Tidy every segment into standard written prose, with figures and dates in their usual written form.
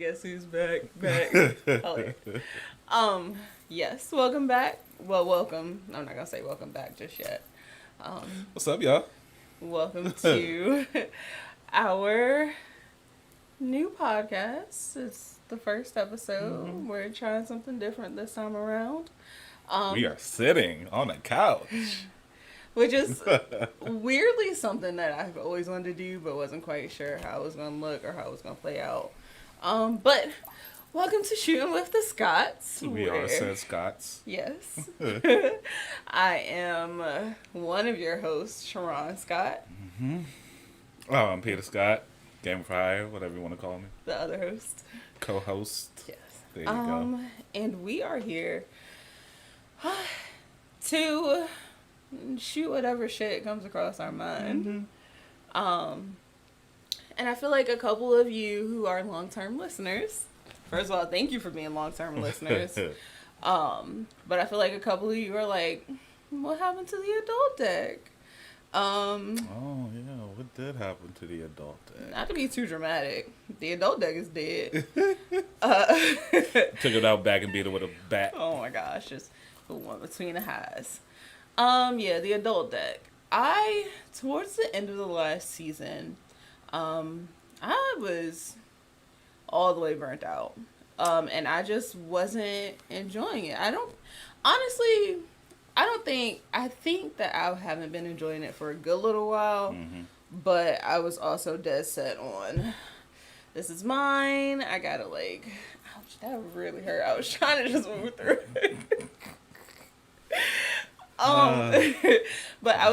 Guess who's back? Yes, welcome back. Well, welcome. I'm not gonna say welcome back just yet. What's up, y'all? Welcome to our new podcast. It's the first episode. Mm-hmm. We're trying something different this time around. We are sitting on a couch. Which is weirdly something that I've always wanted to do, but wasn't quite sure how it was going to look or how it was going to play out. But welcome to Shootin with the Scotts. We are said Scotts. Yes. I am one of your hosts, Sharon Scott. Mm-hmm. Oh, I'm Peter Scott. Game for hire, whatever you want to call me. The other host. Co-host. Yes. There you go. And we are here to shoot whatever shit comes across our mind. Mm-hmm. And I feel like a couple of you who are long-term listeners, first of all, thank you for being long-term listeners. But I feel like a couple of you are like, what happened to the adult deck? Oh yeah, what did happen to the adult deck? Not to be too dramatic, the adult deck is dead. Took it out back and beat it with a bat. Oh my gosh, just the one between the highs. Yeah, the adult deck. Towards the end of the last season, I was all the way burnt out. And I just wasn't enjoying it. I think that I haven't been enjoying it for a good little while, mm-hmm. But I was also dead set on, this is mine. I gotta ouch, that really hurt. I was trying to just move through it. But I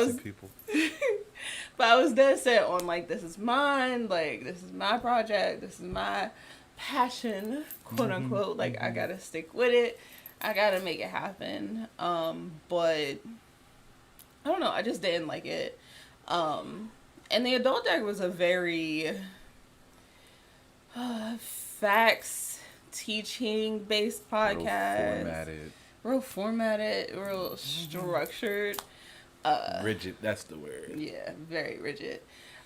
was dead set on this is mine, this is my project, this is my passion, quote unquote. Mm-hmm. I gotta stick with it. I gotta make it happen. But I don't know, I just didn't like it. And the adult deck was a very facts teaching based podcast. Real formatted, real structured. Rigid, that's the word. Yeah, very rigid.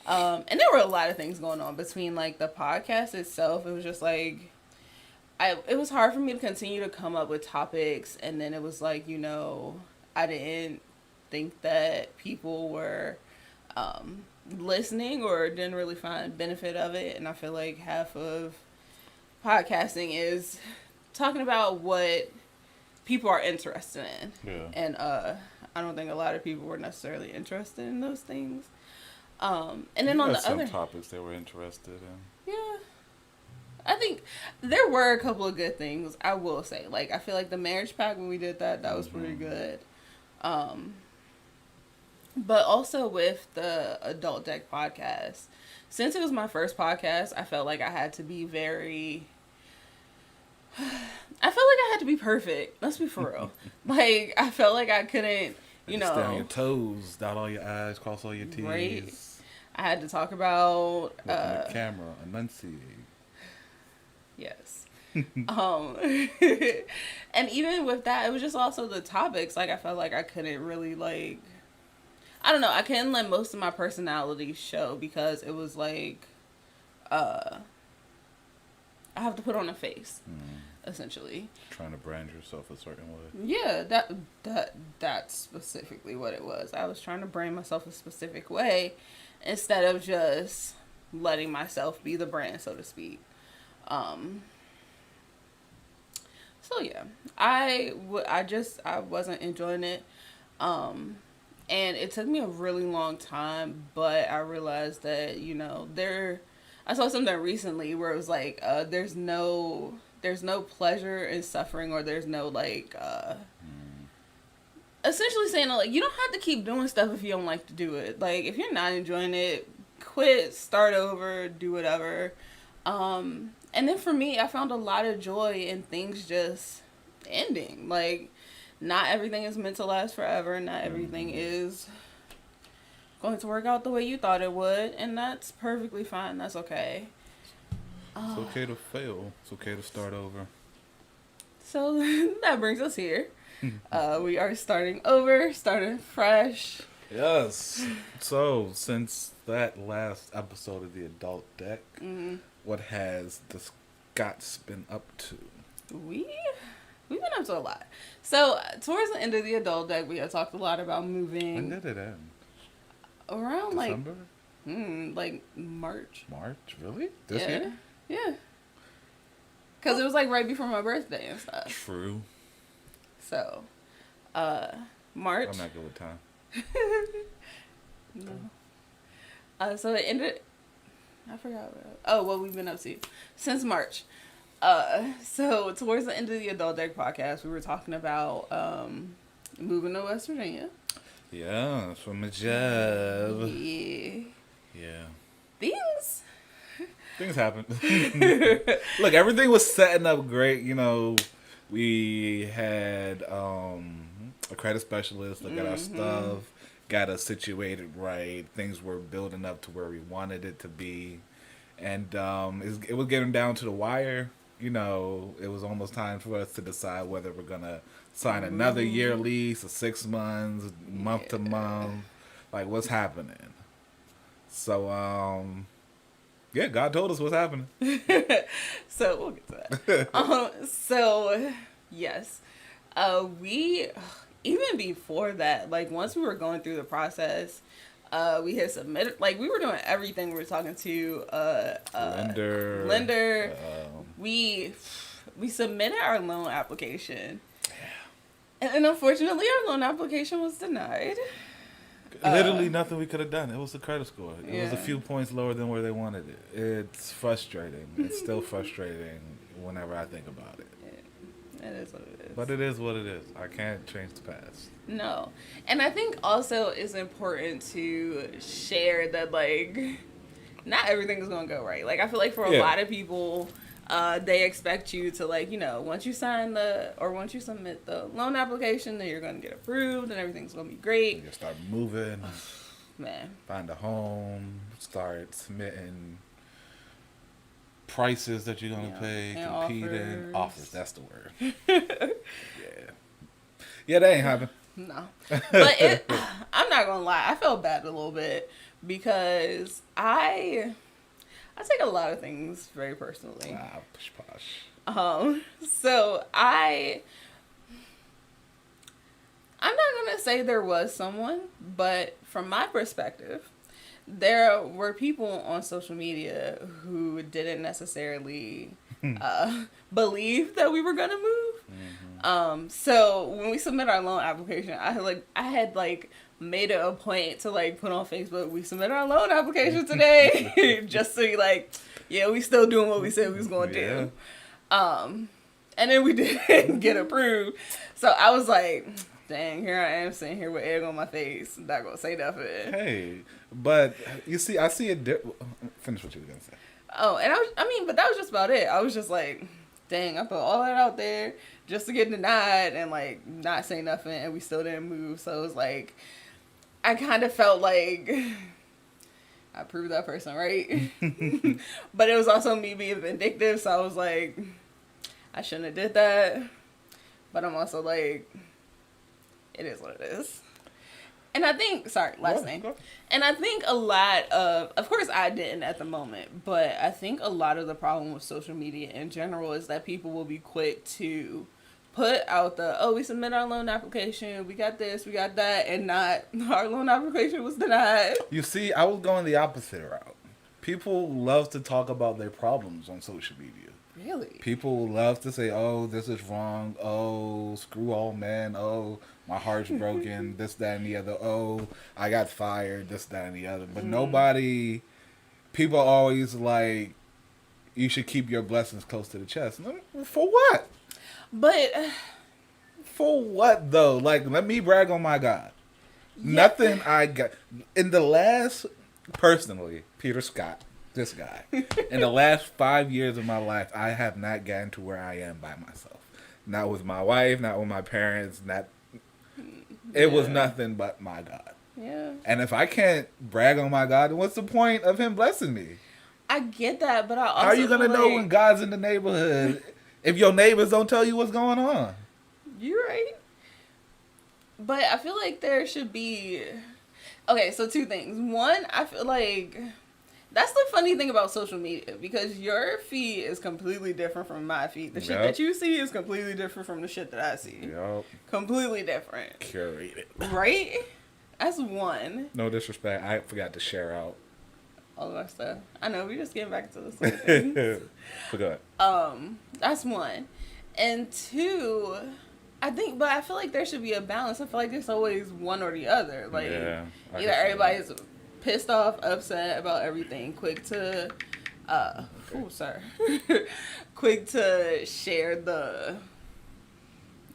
And there were a lot of things going on between the podcast itself. It was just it was hard for me to continue to come up with topics, and then it was I didn't think that people were listening or didn't really find benefit of it. And I feel like half of podcasting is talking about what people are interested in. Yeah. And I don't think a lot of people were necessarily interested in those things. And then on the other topics they were interested in. Yeah. I think there were a couple of good things, I will say. I feel like the marriage pack, when we did that was pretty good. But also with the Adult Deck Podcast, since it was my first podcast, I felt like I had to be perfect. Let's be for real. I felt like I couldn't, Stay on your toes, dot all your I's, cross all your T's. Right. I had to talk about... Look at the camera, enunciate. Yes. And even with that, it was just also the topics. I felt like I couldn't really, I don't know, I couldn't let most of my personality show because it was I have to put on a face, essentially. Trying to brand yourself a certain way. Yeah, that's specifically what it was. I was trying to brand myself a specific way instead of just letting myself be the brand, so to speak. So yeah, I wasn't enjoying it. And it took me a really long time, but I realized that, I saw something recently where it was there's no pleasure in suffering, or there's no essentially saying you don't have to keep doing stuff if you don't like to do it. If you're not enjoying it, quit, start over, do whatever. And then for me, I found a lot of joy in things just ending. Not everything is meant to last forever. Not everything is going to work out the way you thought it would. And that's perfectly fine. That's okay. It's okay to fail. It's okay to start over. So that brings us here. We are starting over, starting fresh. Yes. So, since that last episode of the Adult Deck, what has the Scott's been up to? We've been up to a lot. So towards the end of the adult deck, we had talked a lot about moving. When did it end? Around December? like March. March? Really? This year? Yeah. Because it was like right before my birthday and stuff. True. So, March. I'm not good with time. No. So it ended. I forgot. What we've been up to since March. So towards the end of the Adult Deck Podcast, we were talking about moving to West Virginia. Yeah, from a job. Yeah. Things happen. Look, everything was setting up great. You know, we had a credit specialist look at our stuff, got us situated right. Things were building up to where we wanted it to be. And it was getting down to the wire. You know, it was almost time for us to decide whether we're going to sign another year lease, or 6 months, month to month. Like, what's happening? So, yeah, God told us what's happening. So we'll get to that. So yes, we even before that, like once we were going through the process, we had submitted, like we were doing everything. We were talking to lender. We submitted our loan application, and unfortunately, our loan application was denied. Literally nothing we could have done. It was the credit score. It was a few points lower than where they wanted it. It's frustrating. It's still frustrating whenever I think about it. It is what it is. But it is what it is. I can't change the past. No. And I think also it's important to share that, like, not everything is going to go right. Like, I feel like for a lot of people, they expect you to, like, you know, once you submit the loan application, then you're going to get approved and everything's going to be great. You start moving. Man. Find a home. Start submitting prices that you're going to pay. Competing. Offers. That's the word. Yeah, that ain't happening. No. But I'm not going to lie. I felt bad a little bit because I take a lot of things very personally. Push posh. So I'm not gonna say there was someone, but from my perspective, there were people on social media who didn't necessarily believe that we were gonna move. So when we submit our loan application, I had made it a point to put on Facebook, we submit our loan application today, just so we still doing what we said we was gonna do. And then we didn't get approved. So I was like, dang, here I am sitting here with egg on my face. I'm not gonna say nothing. Hey, but you see, I see it. Finish what you were gonna say. Oh, and but that was just about it. I was just like, dang, I put all that out there just to get denied and not say nothing, and we still didn't move. So it was like, I kind of felt like I proved that person right. But it was also me being vindictive, so I was like, I shouldn't have did that. But I'm also like, it is what it is. And I think, last thing. And I think a lot of course I didn't at the moment, but I think a lot of the problem with social media in general is that people will be quick to put out we submit our loan application, we got this, we got that, and not our loan application was denied. You see, I was going the opposite route. People love to talk about their problems on social media. Really? People love to say, oh, this is wrong, oh, screw all men, oh, my heart's broken, this, that, and the other, oh, I got fired, this, that, and the other. But people always you should keep your blessings close to the chest. For what? But for what though? Let me brag on my God. Yeah. Nothing I got in the last, personally, Peter Scott, this guy, in the last 5 years of my life, I have not gotten to where I am by myself. Not with my wife, not with my parents, it was nothing but my God. Yeah. And if I can't brag on my God, then what's the point of him blessing me? I get that, but I also how are you gonna know when God's in the neighborhood if your neighbors don't tell you what's going on? You're right. But I feel like there should be... Okay, so two things. One, I feel like That's the funny thing about social media, because your feed is completely different from my feed. The shit that you see is completely different from the shit that I see. Yep. Completely different. Curated. Right? That's one. No disrespect. I forgot to share out all of our stuff. I know, we're just getting back into the same things. Forgot. That's one. And two, I feel like there should be a balance. I feel like there's always one or the other. Like, either everybody's pissed off, upset about everything, quick to quick to share the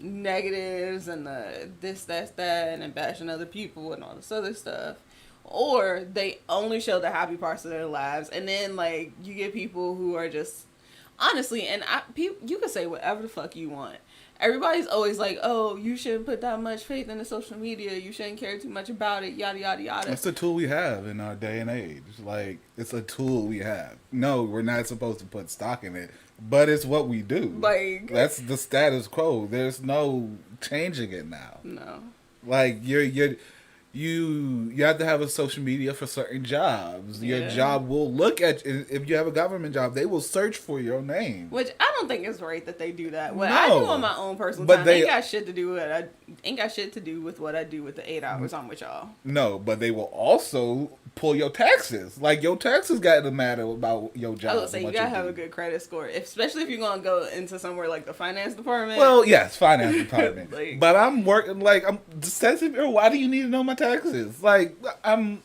negatives and the this, that, and then bashing other people and all this other stuff. Or they only show the happy parts of their lives, and then, like, you get people who are just, honestly, and you can say whatever the fuck you want. Everybody's always like, oh, you shouldn't put that much faith in the social media. You shouldn't care too much about it, yada, yada, yada. It's the tool we have in our day and age. Like, it's a tool we have. No, we're not supposed to put stock in it, but it's what we do. Like, that's the status quo. There's no changing it now. No. Like, you have to have a social media for certain jobs. Yeah. Your job will look at, if you have a government job, they will search for your name. Which I don't think it's right that they do that. What I do on my own personal time ain't got shit to do with what I do with the 8 hours I'm with y'all. No, but they will also pull your taxes. Like, your taxes got to matter about your job. I would say you gotta have a good credit score, especially if you're gonna go into somewhere like the finance department. Well, yes, finance department. But I'm working, like, I'm sensitive. Why do you need to know my taxes? Like, I'm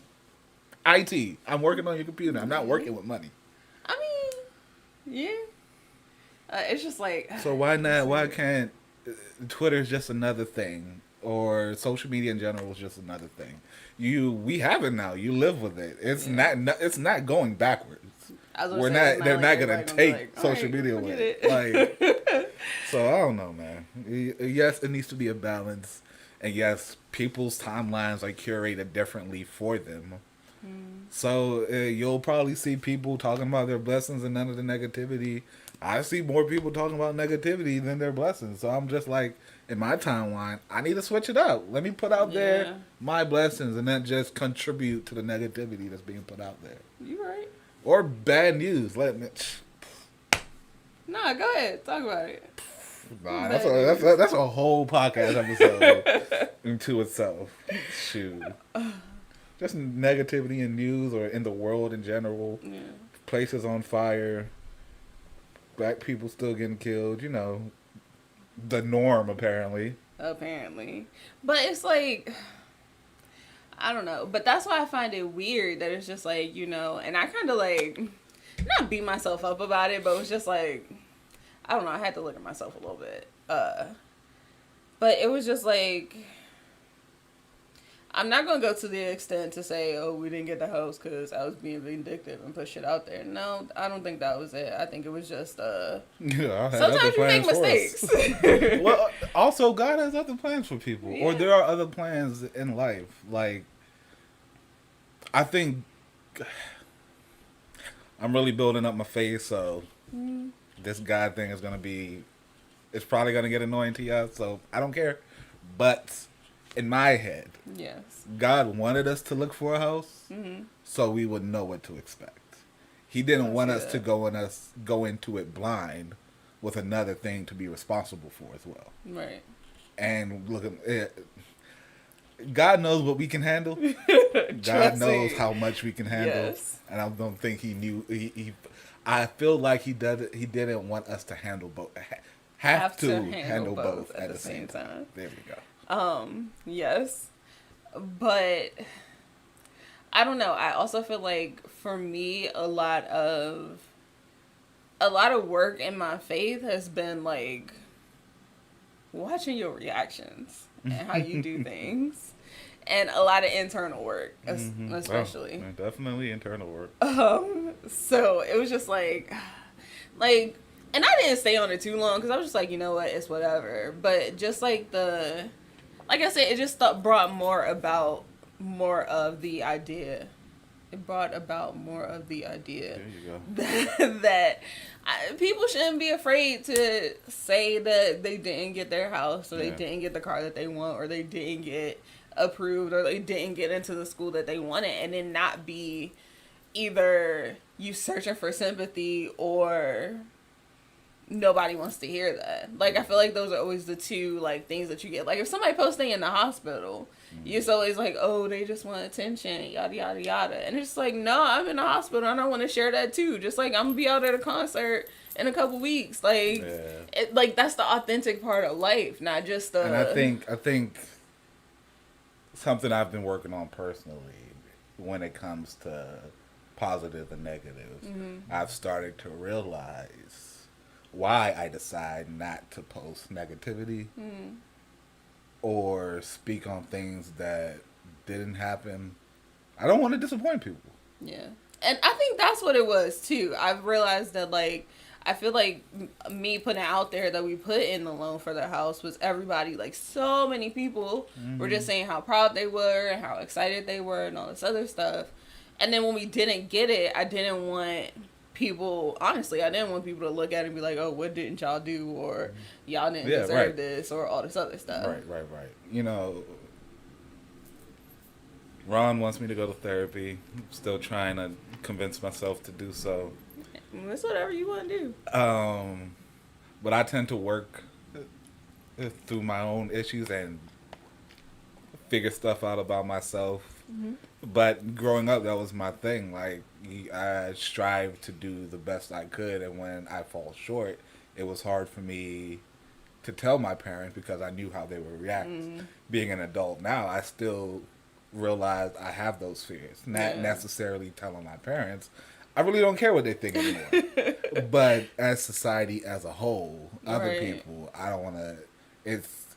IT. I'm working on your computer. I'm not working with money. I mean, yeah. It's just like. So why not? Why can't Twitter's just another thing, or social media in general is just another thing? We have it now. You live with it. It's not going backwards. They're not gonna take social media away. Like, so I don't know, man. Yes, it needs to be a balance. And yes, people's timelines are curated differently for them. So you'll probably see people talking about their blessings and none of the negativity. I see more people talking about negativity than their blessings. So I'm just like, in my timeline, I need to switch it up. Let me put out there my blessings and then just contribute to the negativity that's being put out there. You right. Or bad news. Nah, go ahead. Talk about it. Nah, that's a whole podcast episode into itself. Shoot. Just negativity in news or in the world in general. Yeah. Places on fire. Black people still getting killed. You know, the norm, apparently. But it's like, I don't know. But that's why I find it weird that it's just like, you know, and I kind of like, not beat myself up about it, but it was just like, I don't know, I had to look at myself a little bit. But it was just like, I'm not going to go to the extent to say, oh, we didn't get the host because I was being vindictive and put shit out there. No, I don't think that was it. I think it was just, sometimes you make mistakes. Well, also, God has other plans for people. Yeah. Or there are other plans in life. Like, I think I'm really building up my faith, so this God thing is going to be, it's probably going to get annoying to y'all, so I don't care. But in my head, yes, God wanted us to look for a house so we would know what to expect. He didn't want us to go into it blind with another thing to be responsible for as well. Right. And look at it. God knows what we can handle. God knows how much we can handle. Yes. And I don't think he knew. I feel like he didn't want us to handle both. Have to handle both at the same time. There we go. Yes. But I don't know. I also feel like for me, a lot of work in my faith has been like watching your reactions and how you do things, and a lot of internal work, especially. Oh, definitely internal work. So it was just like, and I didn't stay on it too long because I was just like, you know what, it's whatever. But just like like I said, it just brought more of the idea. It brought about more of the idea. There you go. that people shouldn't be afraid to say that they didn't get their house, or they didn't get the car that they want, or they didn't get approved, or they didn't get into the school that they wanted, and then not be either you searching for sympathy or nobody wants to hear that. Like, I feel like those are always the two, like, things that you get. Like, if somebody posting in the hospital, it's always like, oh, they just want attention, yada, yada, yada. And it's like, no, I'm in the hospital and I want to share that too. Just like, I'm going to be out at a concert in a couple weeks. Like, like, that's the authentic part of life, not just the... And I think something I've been working on personally when it comes to positive and negatives, I've started to realize why I decide not to post negativity or speak on things that didn't happen. I don't want to disappoint people. Yeah. And I think that's what it was too. I've realized that, like, I feel like me putting out there that we put in the loan for the house was everybody, like, so many people were just saying how proud they were and how excited they were and all this other stuff. And then when we didn't get it, I didn't want people, honestly, I didn't want people to look at it and be like, oh, what didn't y'all do? Or y'all didn't deserve this, or all this other stuff. Right. You know, Ron wants me to go to therapy. I'm still trying to convince myself to do so. It's whatever you want to do. But I tend to work through my own issues and figure stuff out about myself. But growing up, that was my thing. Like, I strived to do the best I could, and when I fall short, it was hard for me to tell my parents because I knew how they would react. Being an adult now, I still realize I have those fears. Not necessarily telling my parents. I really don't care what they think anymore. But as society as a whole, other people, I don't want to...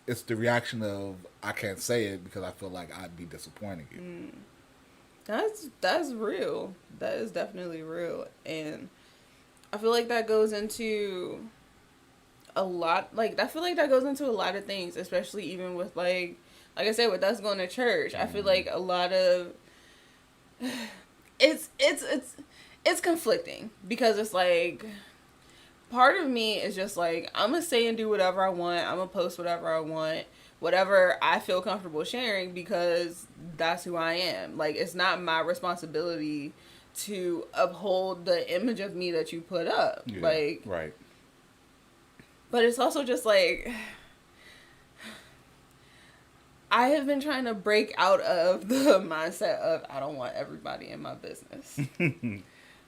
It's the reaction of, I can't say it because I feel like I'd be disappointing you. That's real. That is definitely real. And I feel like that goes into a lot, like, I feel like that goes into a lot of things, especially even with, like I said, with us going to church. I feel like a lot of, it's conflicting because it's like, part of me is just like, I'm going to say and do whatever I want. I'm going to post whatever I want. Whatever I feel comfortable sharing because that's who I am. Like, it's not my responsibility to uphold the image of me that you put up. Yeah, like, right. But it's also just like, I have been trying to break out of the mindset of, I don't want everybody in my business.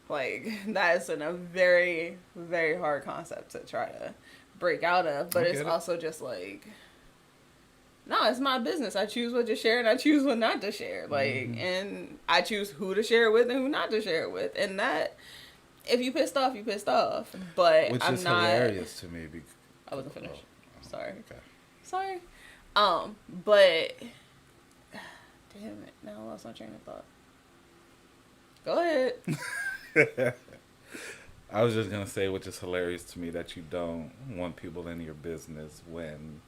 Like, that is a very, very hard concept to try to break out of. But it's also just like, no, it's my business. I choose what to share and I choose what not to share. Like, and I choose who to share it with and who not to share it with. And that, if you pissed off, you pissed off. But which I'm is not... hilarious to me. I wasn't finished. Sorry. Okay. Sorry. But... Damn it. Now I lost my train of thought. Go ahead. I was just going to say, which is hilarious to me, that you don't want people in your business when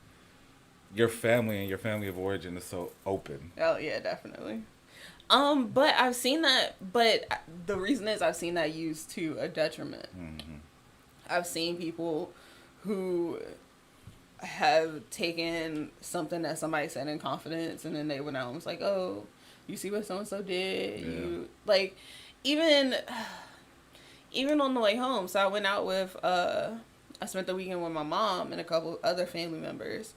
your family and your family of origin is so open. Oh, yeah, definitely. But I've seen that, but the reason is I've seen that used to a detriment. I've seen people who have taken something that somebody said in confidence and then they went out and was like, oh, you see what so-and-so did? Yeah. You, like, even on the way home. So I went out with, I spent the weekend with my mom and a couple other family members.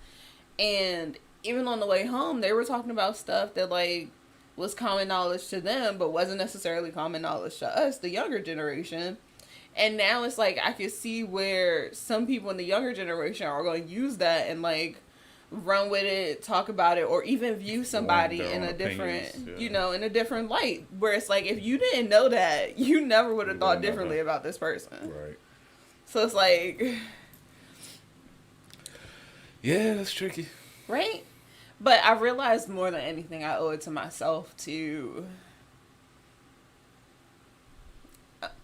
And even on the way home, they were talking about stuff that, like, was common knowledge to them, but wasn't necessarily common knowledge to us, the younger generation. And now it's like, I can see where some people in the younger generation are going to use that and, like, run with it, talk about it, or even view somebody in a different, you know, in a different light. Where it's like, if you didn't know that, you never would have thought differently about this person. Right. So it's like... Yeah, that's tricky. Right? But I realized more than anything, I owe it to myself to...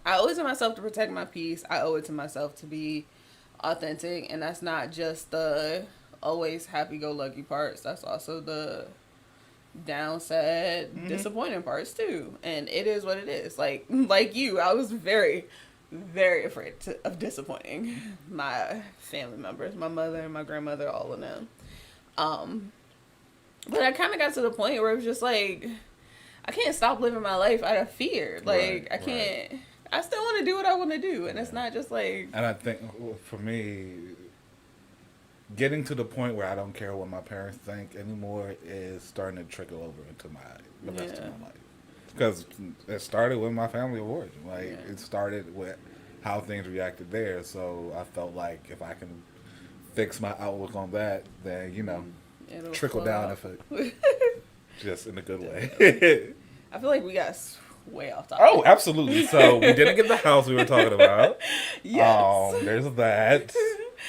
I owe it to myself to protect my peace. I owe it to myself to be authentic. And that's not just the always happy-go-lucky parts. That's also the down, sad, disappointing parts, too. And it is what it is. Like you, I was very, very afraid of disappointing my family members, my mother and my grandmother, all of them. But I kind of got to the point where it was just like, I can't stop living my life out of fear. Like, Right, I can't. I still want to do what I want to do, and it's not just like. And I think for me, getting to the point where I don't care what my parents think anymore is starting to trickle over into the rest of my life. Because it started with my family of origin. Like, it started with how things reacted there. So I felt like if I can fix my outlook on that, then, you know, It'll trickle down up. if it, just in a good way. I feel like we got way off topic. Oh, absolutely. So we didn't get the house we were talking about. Yes. There's that.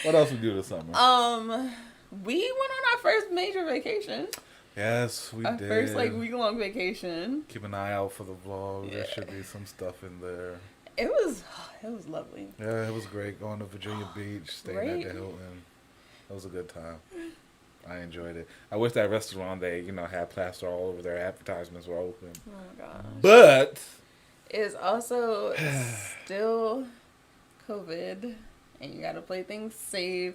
What else we do this summer? We went on our first major vacation. Yes, we did. Our first week-long vacation. Keep an eye out for the vlog. Yeah. There should be some stuff in there. It was lovely. Yeah, it was great going to Virginia Beach, staying at the Hilton. It was a good time. I enjoyed it. I wish that restaurant they, had plaster all over their advertisements were open. Oh my gosh. But it's also still COVID, and you gotta play things safe.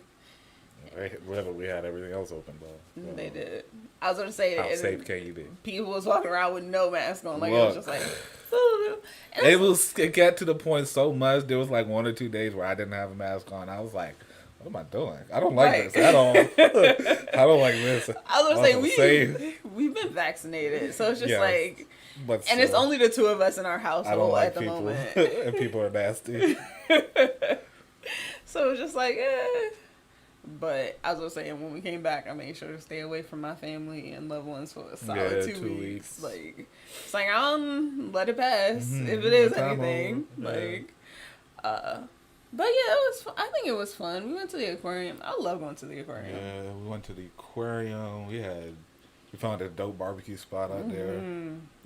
we had everything else open though. They did. I was gonna say how safe can you be? People was walking around with no mask on, like it was just like. It got to the point so much. There was like 1 or 2 days where I didn't have a mask on. I was like, "What am I doing? I don't like this at all. I don't like this." I was gonna say we've been vaccinated, so it's just like. But and it's only the two of us in our household at the people, moment. And people are nasty. So it's just like, But as I was saying, when we came back, I made sure to stay away from my family and loved ones for a solid 2 weeks. Like, it's like, I don't let it pass if it is anything. Like, but yeah, it was. I think it was fun. We went to the aquarium. I love going to the aquarium. Yeah, we went to the aquarium. We found a dope barbecue spot out there.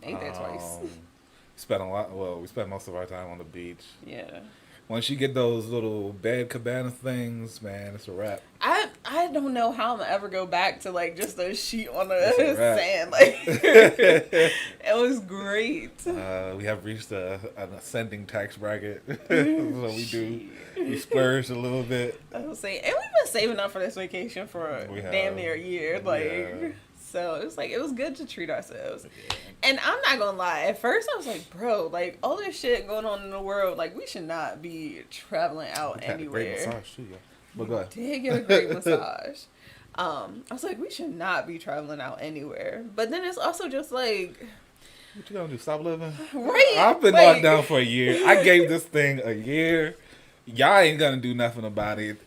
Ate there twice. We spent most of our time on the beach. Yeah. Once you get those little bed cabana things, man, it's a wrap. I don't know how I'm gonna ever go back to like just a sheet on the sand. Like it was great. We have reached an ascending tax bracket, so we splurged a little bit. I was saying, and we've been saving up for this vacation for damn near a year. So it was good to treat ourselves. And I'm not gonna lie, at first I was like, bro, like all this shit going on in the world, like we should not be traveling out anywhere. Had a great massage too, yeah. But go ahead. Did get a great massage. I was like, we should not be traveling out anywhere. But then it's also just like, what you gonna do? Stop living? Right. I've been locked down for a year. I gave this thing a year. Y'all ain't gonna do nothing about it.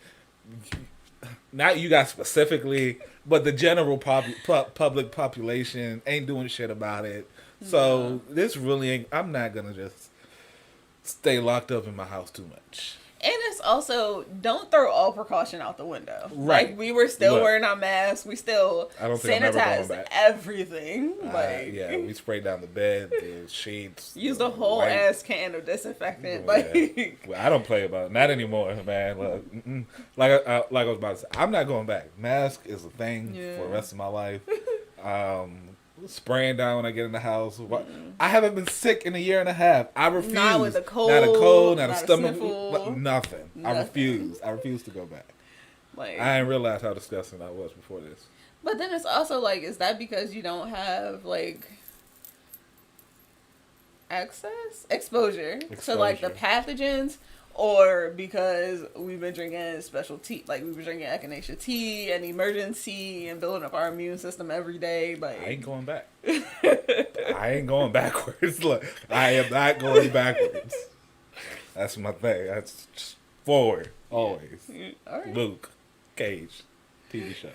Not you guys specifically, but the general public population ain't doing shit about it. So this really ain't. I'm not gonna just stay locked up in my house too much. And it's also, don't throw all precaution out the window. Right. Like, we were still wearing our masks. We still sanitized everything. We sprayed down the bed, the sheets. Used a whole ass can of disinfectant. Well, I don't play about it. Not anymore, man. Look, like I was about to say, I'm not going back. Mask is a thing for the rest of my life. Spraying down when I get in the house. I haven't been sick in a year and a half. I refuse. Not with a cold. Not a cold, not a stomach. Sniffle, nothing. I refuse. I refuse to go back. Like, I didn't realize how disgusting I was before this. But then it's also like, is that because you don't have like exposure to like the pathogens? Or because we've been drinking special tea, like we've been drinking echinacea tea and emergency and building up our immune system every day. Like, I ain't going back. I ain't going backwards. Look, I am not going backwards. That's my thing. That's just forward always. All right. Luke Cage, TV show.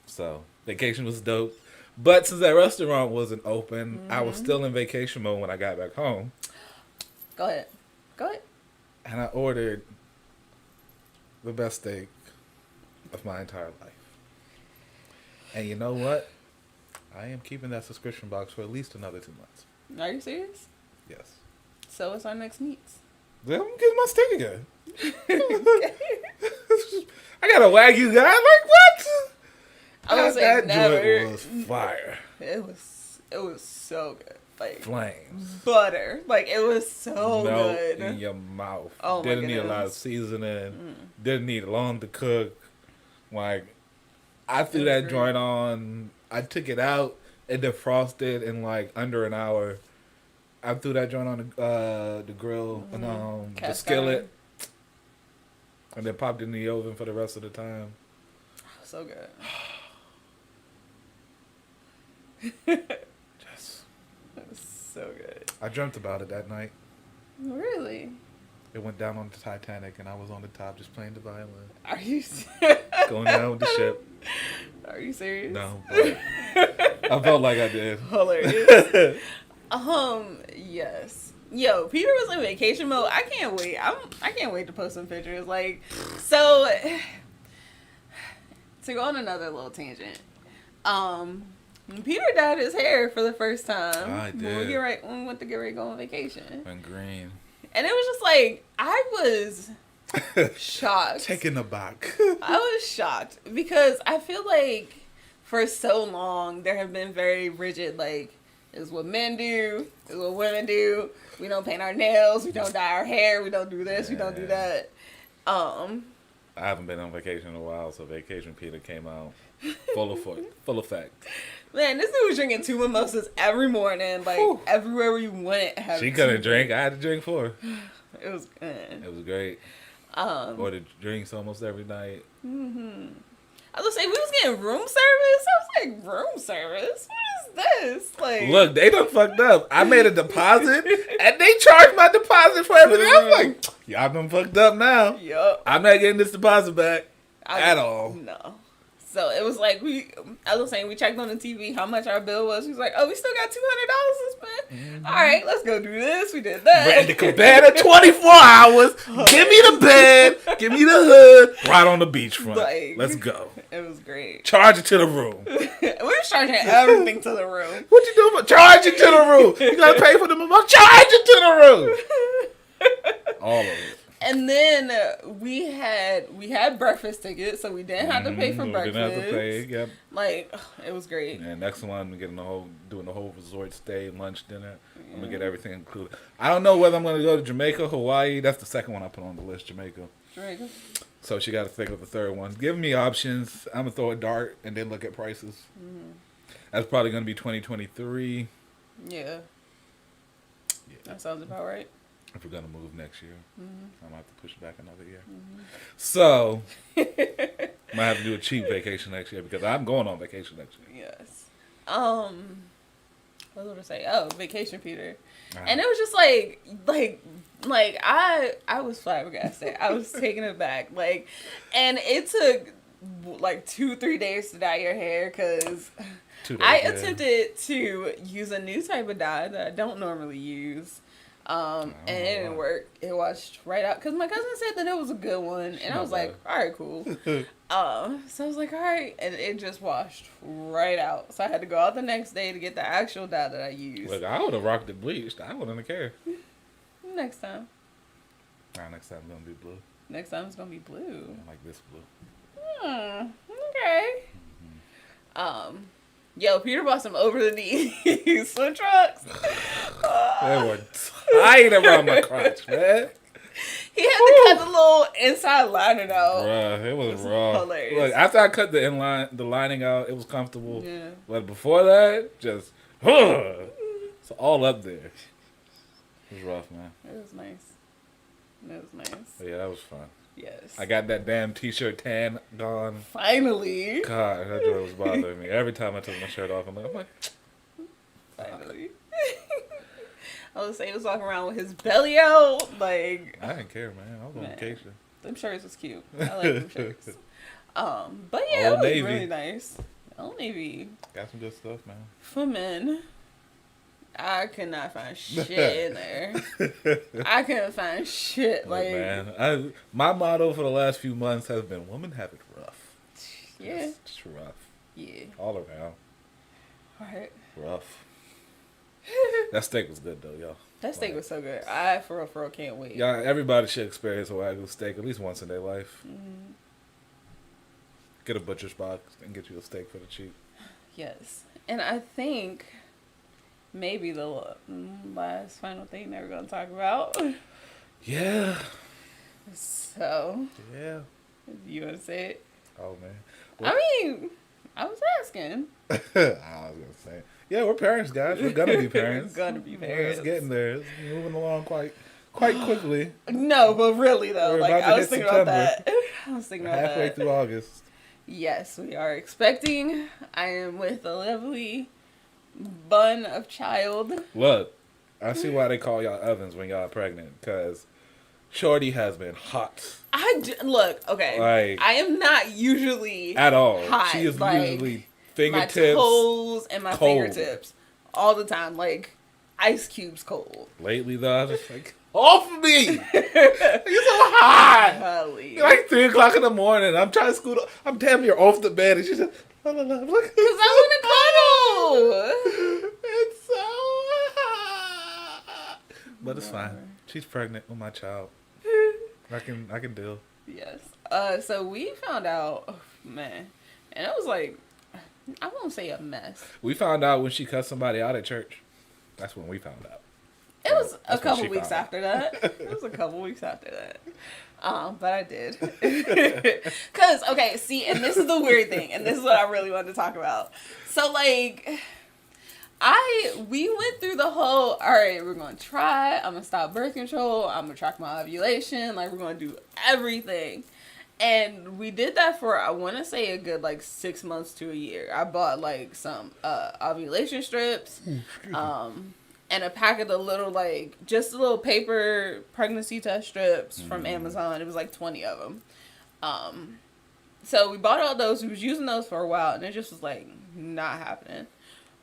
So vacation was dope, but since that restaurant wasn't open, I was still in vacation mode when I got back home. Go ahead. And I ordered the best steak of my entire life. And you know what? I am keeping that subscription box for at least another 2 months. Are you serious? Yes. So what's our next meets? Then I'm getting my steak again. I got a Wagyu guy. Like, what? That joint was fire. It was so good. Like flames, butter, like it was so melt good in your mouth. Oh, didn't my need a lot of seasoning. Didn't need long to cook. Like I threw that joint on. I took it out It defrosted in like under an hour. I threw that joint on the grill and the skillet, and then popped it in the oven for the rest of the time. So good. Just so good. I dreamt about it that night. Really? It went down on the Titanic, and I was on the top just playing the violin. Are you going down with the ship? Are you serious? No, but I felt like I did. Hilarious. Yes. Yo, Peter was in vacation mode. I can't wait. I can't wait to post some pictures. Like, so to go on another little tangent. Peter dyed his hair for the first time. I did. When we went to get ready to go on vacation. Went green. And it was just like, I was shocked. Taken aback. I was shocked because I feel like for so long there have been very rigid, like, this is what men do, this is what women do. We don't paint our nails, we don't dye our hair, we don't do this, we don't do that. I haven't been on vacation in a while, so Vacation Peter came out full effect. Man, this dude was drinking 2 mimosas every morning, like, everywhere we went. She couldn't drink. I had to drink for her. It was good. It was great. Ordered drinks almost every night. Mm-hmm. I was saying, we was getting room service. I was like, room service? What is this? Like, look, they done fucked up. I made a deposit, and they charged my deposit for everything. I was like, y'all done fucked up now. Yup. I'm not getting this deposit back at all. No. So it was like, I was saying, we checked on the TV how much our bill was. He was like, oh, we still got $200 to spend. Mm-hmm. All right, let's go do this. We did that. Rent the cabana 24 hours. Give me the bed. Give me the hood. Right on the beachfront. Like, let's go. It was great. Charge it to the room. We were charging everything to the room. What you doing? Charge it to the room. You got to pay for the mimosa. Charge it to the room. All of it. And then we had breakfast tickets, so we didn't have to pay for breakfast. Didn't have to pay. Yep. Like, it was great. And next one, we're doing the whole resort stay, lunch, dinner. Yeah. I'm gonna get everything included. I don't know whether I'm gonna go to Jamaica, Hawaii. That's the second one I put on the list, Jamaica. So she got to think of the third one. Give me options. I'm gonna throw a dart and then look at prices. Mm-hmm. That's probably gonna be 2023. Yeah. That sounds about right. If we're going to move next year, I'm going to have to push it back another year. Mm-hmm. So, might have to do a cheap vacation next year because I'm going on vacation next year. Yes. What was I say? Oh, Vacation Peter. And it was just like I was flabbergasted. I was taken aback. Like, and it took like 2-3 days to dye your hair because I attempted to use a new type of dye that I don't normally use. And it didn't work. It washed right out. Because my cousin said that it was a good one. And I was like, all right, cool. So I was like, all right. And it just washed right out. So I had to go out the next day to get the actual dye that I used. Look, I would have rocked it bleached. I wouldn't have cared. Next time. Next time it's going to be blue. Next time it's going to be blue. I like this blue. Okay. Mm-hmm. Yo, Peter bought some over-the-knee swim trunks. They were tight around my crotch, man. He had to cut the little inside lining out. Bruh, it was raw. Hilarious. Look, after I cut the lining out, it was comfortable. Yeah. But before that, just it's all up there. It was rough, man. It was nice. But yeah, that was fun. Yes. I got that damn t-shirt tan gone. Finally. God, that joy was bothering me. Every time I took my shirt off, I'm like, finally. I was saying he was walking around with his belly out. Like, I didn't care, man. I was on vacation. Them shirts was cute. I like them shirts. But yeah, Old it was Navy. Really nice. Old Navy. Got some good stuff, man. For men. I could not find shit in there. I couldn't find shit. Look, man, my motto for the last few months has been, women have it rough. Yeah. It's rough. Yeah. All around. Right. Rough. That steak was good, though, y'all. That steak was so good. I, for real, can't wait. Y'all, everybody should experience a Wagyu steak at least once in their life. Mm-hmm. Get a butcher's box and get you a steak for the cheap. Yes. And I think maybe the last final thing that we're going to talk about. Yeah. So. Yeah. You want to say it? Oh, man. Well, I mean, I was asking. I was going to say. Yeah, we're parents, guys. We're gonna be parents. We're gonna be parents. It's getting there. It's moving along quite quickly. No, but really though, We're like about to I was hit thinking September. about that. I was thinking about that. Halfway through August. Yes, we are expecting. I am with a lovely bun of child. Look, I see why they call y'all ovens when y'all are pregnant, because Shorty has been hot. Look, okay. Like, I am not usually at all. hot. She is like, usually fingertips. My toes and my cold. fingertips all the time, like ice cubes cold. Lately, though, I was just like, off of me! You're so hot! Golly. Like 3 o'clock in the morning, I'm trying to scoot up. I'm damn near off the bed, and she's just, look. Because I want to cuddle. It's so hot. But it's fine. She's pregnant with my child. I can deal. Yes. So we found out, oh, man, and it was like, I won't say a mess. We found out when she cut somebody out at church. That's when we found out. It was a That's couple when she weeks found after that. It was a couple weeks after that. But I did. Because, okay, see, and this is the weird thing, and this is what I really wanted to talk about. So, like, we went through the whole, all right, we're going to try, I'm going to stop birth control, I'm going to track my ovulation, like, we're going to do everything. And we did that for, I want to say, a good, like, 6 months to a year. I bought, like, some ovulation strips, and a pack of the little, like, just a little paper pregnancy test strips from Amazon. It was, like, 20 of them. So we bought all those. We was using those for a while, and it just was, like, not happening.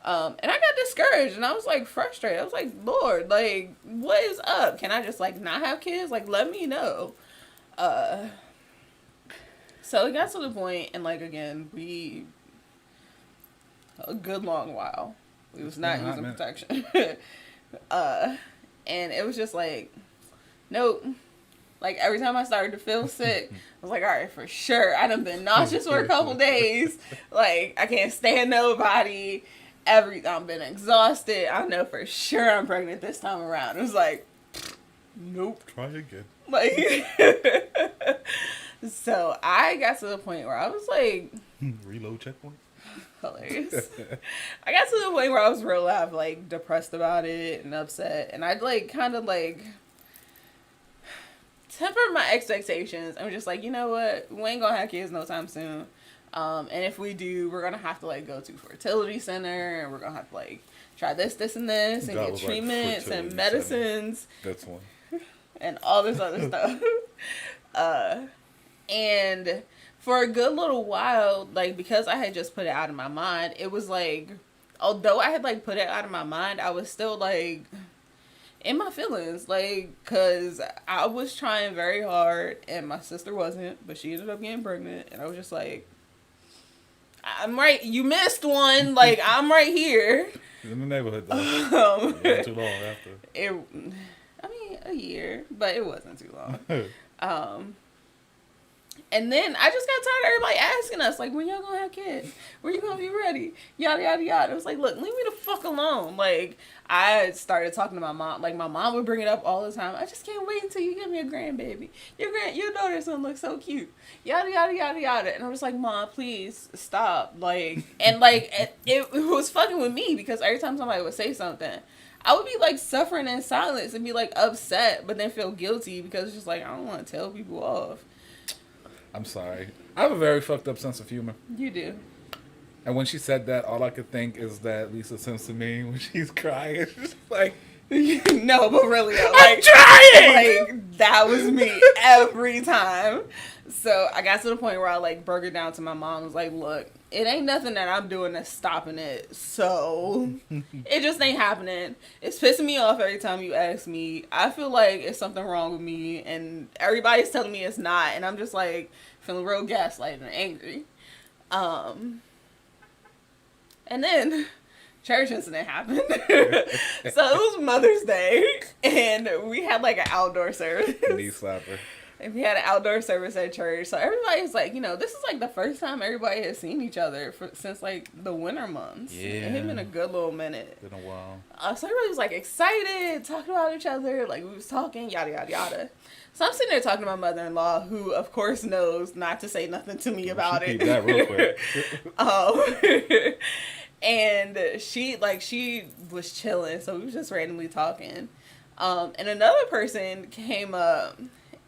And I got discouraged, and I was, like, frustrated. I was like, Lord, like, what is up? Can I just, like, not have kids? Like, let me know. So it got to the point, and, like, again, a good long while, we was not using protection. And it was just like, nope. Like, every time I started to feel sick, I was like, all right, for sure. I done been nauseous for a couple days. Like, I can't stand nobody. I've been exhausted. I know for sure I'm pregnant this time around. It was like, nope. Try again. Like, so I got to the point where I was like, reload checkpoint. Hilarious. I got to the point where I was real live, like, depressed about it and upset, and I'd, like, kind of, like, temper my expectations. I'm just like, you know what, we ain't gonna have kids no time soon, and if we do, we're gonna have to, like, go to fertility center, and we're gonna have to, like, try this and this, and get treatments and medicines. That's one. And all this other stuff. And for a good little while, like, because I had just put it out of my mind, it was like, although I had, like, put it out of my mind, I was still, like, in my feelings, like, because I was trying very hard, and my sister wasn't, but she ended up getting pregnant, and I was just like, I'm right, you missed one, like, I'm right here. In the neighborhood, though. Not too long after. A year, but it wasn't too long. And then I just got tired of everybody asking us, like, when y'all gonna have kids? When you gonna be ready? Yada, yada, yada. It was like, look, leave me the fuck alone. Like, I started talking to my mom. Like, my mom would bring it up all the time. I just can't wait until you give me a grandbaby. Your daughter's gonna look so cute. Yada, yada, yada, yada. And I was like, Mom, please stop. Like, and, like, it was fucking with me because every time somebody would say something, I would be, like, suffering in silence and be, like, upset, but then feel guilty because it's just like, I don't want to tell people off. I'm sorry. I have a very fucked up sense of humor. You do. And when she said that, all I could think is that Lisa Simpson meme when she's crying. She's like, no, but really, though, I'm trying! Like, that was me every time. So I got to the point where I, like, broke it down to my mom. I was like, look, it ain't nothing that I'm doing that's stopping it. So it just ain't happening. It's pissing me off every time you ask me. I feel like it's something wrong with me, and everybody's telling me it's not. And I'm just, like, feeling real gaslighted and angry. And then church incident happened. So it was Mother's Day, and we had, like, an outdoor service. Knee slapper. And we had an outdoor service at church. So everybody's like, you know, this is, like, the first time everybody has seen each other since, like, the winter months. Yeah. It had been a good little minute. Been a while. So everybody was, like, excited, talking about each other. Like, we was talking, yada, yada, yada. So I'm sitting there talking to my mother-in-law, who, of course, knows not to say nothing to me about it. Keep that real quick. And she was chilling, so we was just randomly talking. And another person came up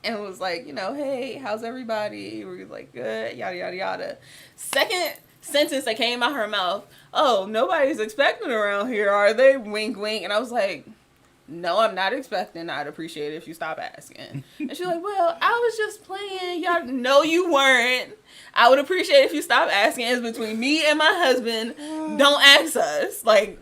and was like, you know, hey, how's everybody? We were like, good, yada, yada, yada. Second sentence that came out her mouth, oh, nobody's expecting around here, are they? Wink, wink. And I was like, no, I'm not expecting. I'd appreciate it if you stop asking. And she's like, well, I was just playing. Y'all, no, you weren't. I would appreciate it if you stop asking. It's between me and my husband. Don't ask us. Like,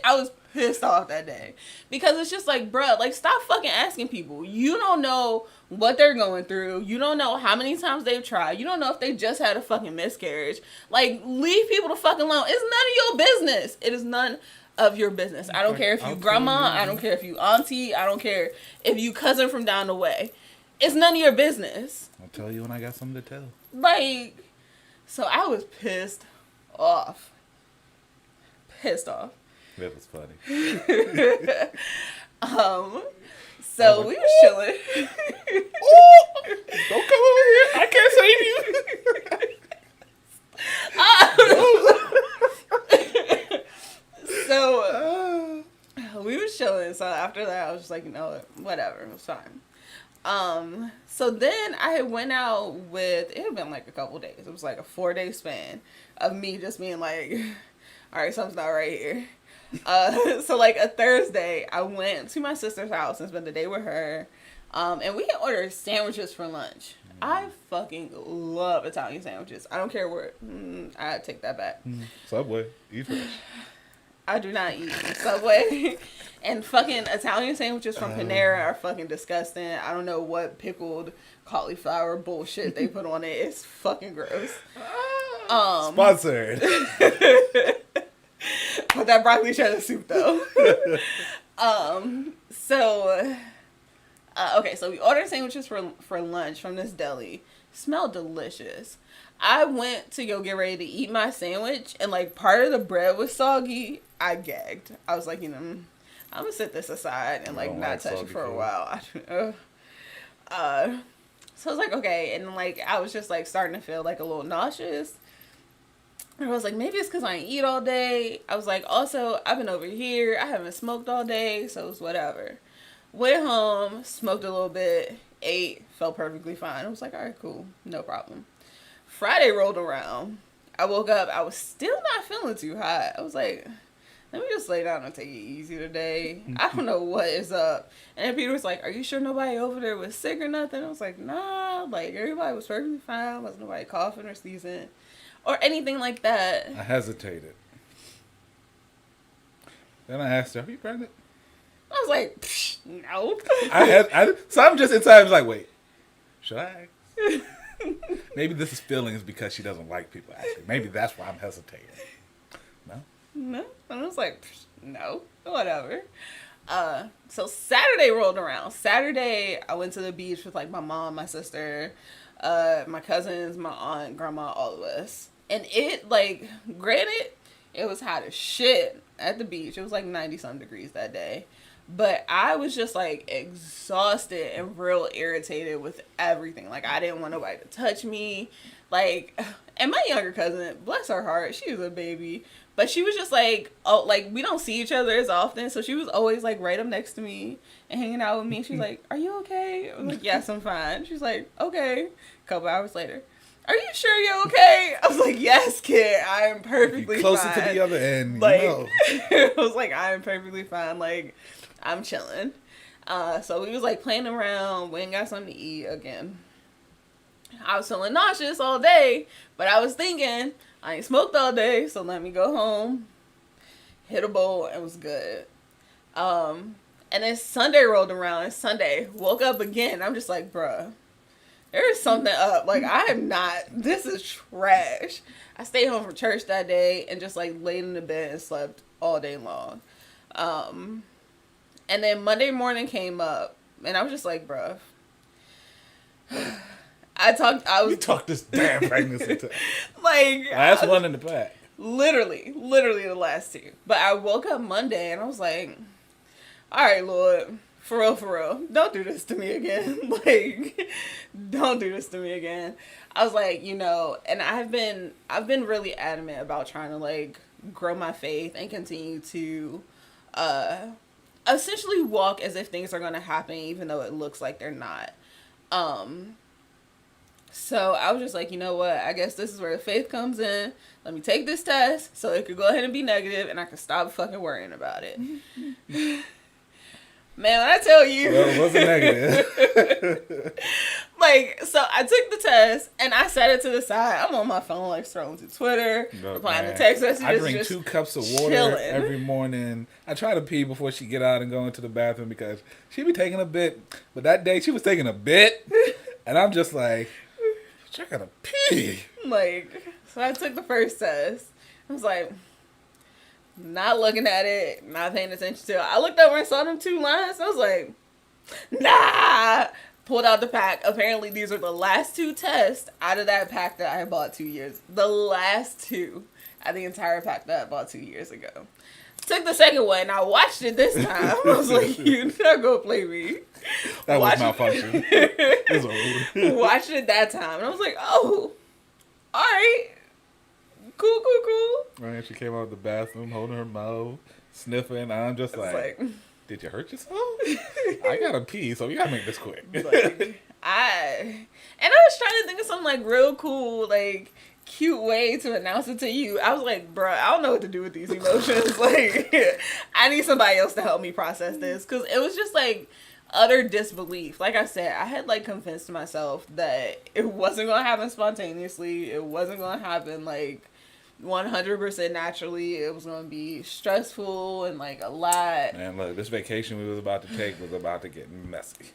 I was pissed off that day. Because it's just like, bruh, like, stop fucking asking people. You don't know what they're going through. You don't know how many times they've tried. You don't know if they just had a fucking miscarriage. Like, leave people the fuck alone. It's none of your business. It is none of your business. I don't care if you grandma. I don't care if you auntie. I don't care if you cousin from down the way. It's none of your business. I'll tell you when I got something to tell. Like, so I was pissed off. Pissed off. That was funny. So we was chilling. Don't come over here. I can't save you. So we was chilling. So after that, I was just like, you know what, whatever, it was fine. So then I had went out with, it had been like a couple days. It was like a 4-day span of me just being like, all right, something's not right here. So like a Thursday, I went to my sister's house and spent the day with her. And we had ordered sandwiches for lunch. I fucking love Italian sandwiches. I don't care where. I take that back. Subway. Eat fresh. I do not eat Subway. And fucking Italian sandwiches from Panera are fucking disgusting. I don't know what pickled cauliflower bullshit they put on it. It's fucking gross. Sponsored. But that broccoli cheddar soup though. Okay, so we ordered sandwiches for lunch from this deli. Smelled delicious. I went to go get ready to eat my sandwich, and like part of the bread was soggy. I gagged. I was like, you know, I'm gonna set this aside and like not touch it for a while. So I was like, okay, and like I was just like starting to feel like a little nauseous. And I was like, maybe it's because I ain't eat all day. I was like, also, I've been over here. I haven't smoked all day, so it's whatever. Went home, smoked a little bit, ate, felt perfectly fine. I was like, all right, cool, no problem. Friday rolled around. I woke up. I was still not feeling too hot. I was like, let me just lay down and take it easy today. I don't know what is up. And then Peter was like, are you sure nobody over there was sick or nothing? I was like, nah. Like, everybody was perfectly fine. Wasn't nobody coughing or sneezing or anything like that. I hesitated. Then I asked her, are you pregnant? I was like, no. So I'm just inside, like, wait, should I ask? Maybe this is feelings because she doesn't like people asking. Maybe that's why I'm hesitating. No? And I was like, no, whatever. So Saturday rolled around. Saturday, I went to the beach with like my mom, my sister, my cousins, my aunt, grandma, all of us. And it, like, granted, it was hot as shit at the beach. It was like 90-some degrees that day. But I was just, like, exhausted and real irritated with everything. Like, I didn't want nobody to touch me. Like, and my younger cousin, bless her heart, she was a baby. But she was just, like, oh, like, we don't see each other as often. So she was always, like, right up next to me and hanging out with me. She's like, are you okay? I'm like, yes, I'm fine. She's like, okay. A couple hours later, are you sure you're okay? I was like, yes, kid, I am perfectly closer fine. Closer to the other end, like, you know. I was like, I am perfectly fine. Like, I'm chilling. So we was like playing around. We ain't got something to eat again. I was feeling nauseous all day, but I was thinking, I ain't smoked all day, so let me go home, hit a bowl, and was good. And then Sunday rolled around, and Sunday, woke up again. I'm just like, bruh, there is something up. Like, I am not, this is trash. I stayed home from church that day and just like laid in the bed and slept all day long. And then Monday morning came up, and I was just like, bruh. You talked this damn pregnancy to like, last one in the pack. Literally the last two. But I woke up Monday, and I was like, all right, Lord, for real, don't do this to me again. Like, don't do this to me again. I was like, you know, and I've been really adamant about trying to, like, grow my faith and continue to essentially walk as if things are going to happen even though it looks like they're not. So I was just like, you know what? I guess this is where the faith comes in. Let me take this test so it could go ahead and be negative and I can stop fucking worrying about it. Man, when I tell you. Well, it wasn't negative. Like, so I took the test and I set it to the side. I'm on my phone, like, scrolling through Twitter, replying to text messages. I drink 2 cups of water chilling every morning. I try to pee before she get out and go into the bathroom because she be taking a bit. But that day, she was taking a bit. And I'm just like, I gotta pee. Like, so I took the first test. I was like, not looking at it, not paying attention to it. I looked over and saw them 2 lines. I was like, nah. Pulled out the pack. Apparently, these are the last 2 tests out of that pack that I had bought 2 years. The last 2 out of the entire pack that I bought 2 years ago. Took the second one. I watched it this time. I was like, you're not going to play me. That was malfunction. Watched it that time. And I was like, oh, all right. Cool. Right, she came out of the bathroom holding her mouth, sniffing. I'm just like, did you hurt yourself? I gotta pee, so we gotta make this quick. I was trying to think of some like real cool, like cute way to announce it to you. I was like, bro, I don't know what to do with these emotions. Like, I need somebody else to help me process this because it was just like utter disbelief. Like I said, I had like convinced myself that it wasn't gonna happen spontaneously. It wasn't gonna happen like 100% naturally. It was gonna be stressful and like a lot. Man, look, this vacation we was about to take was about to get messy.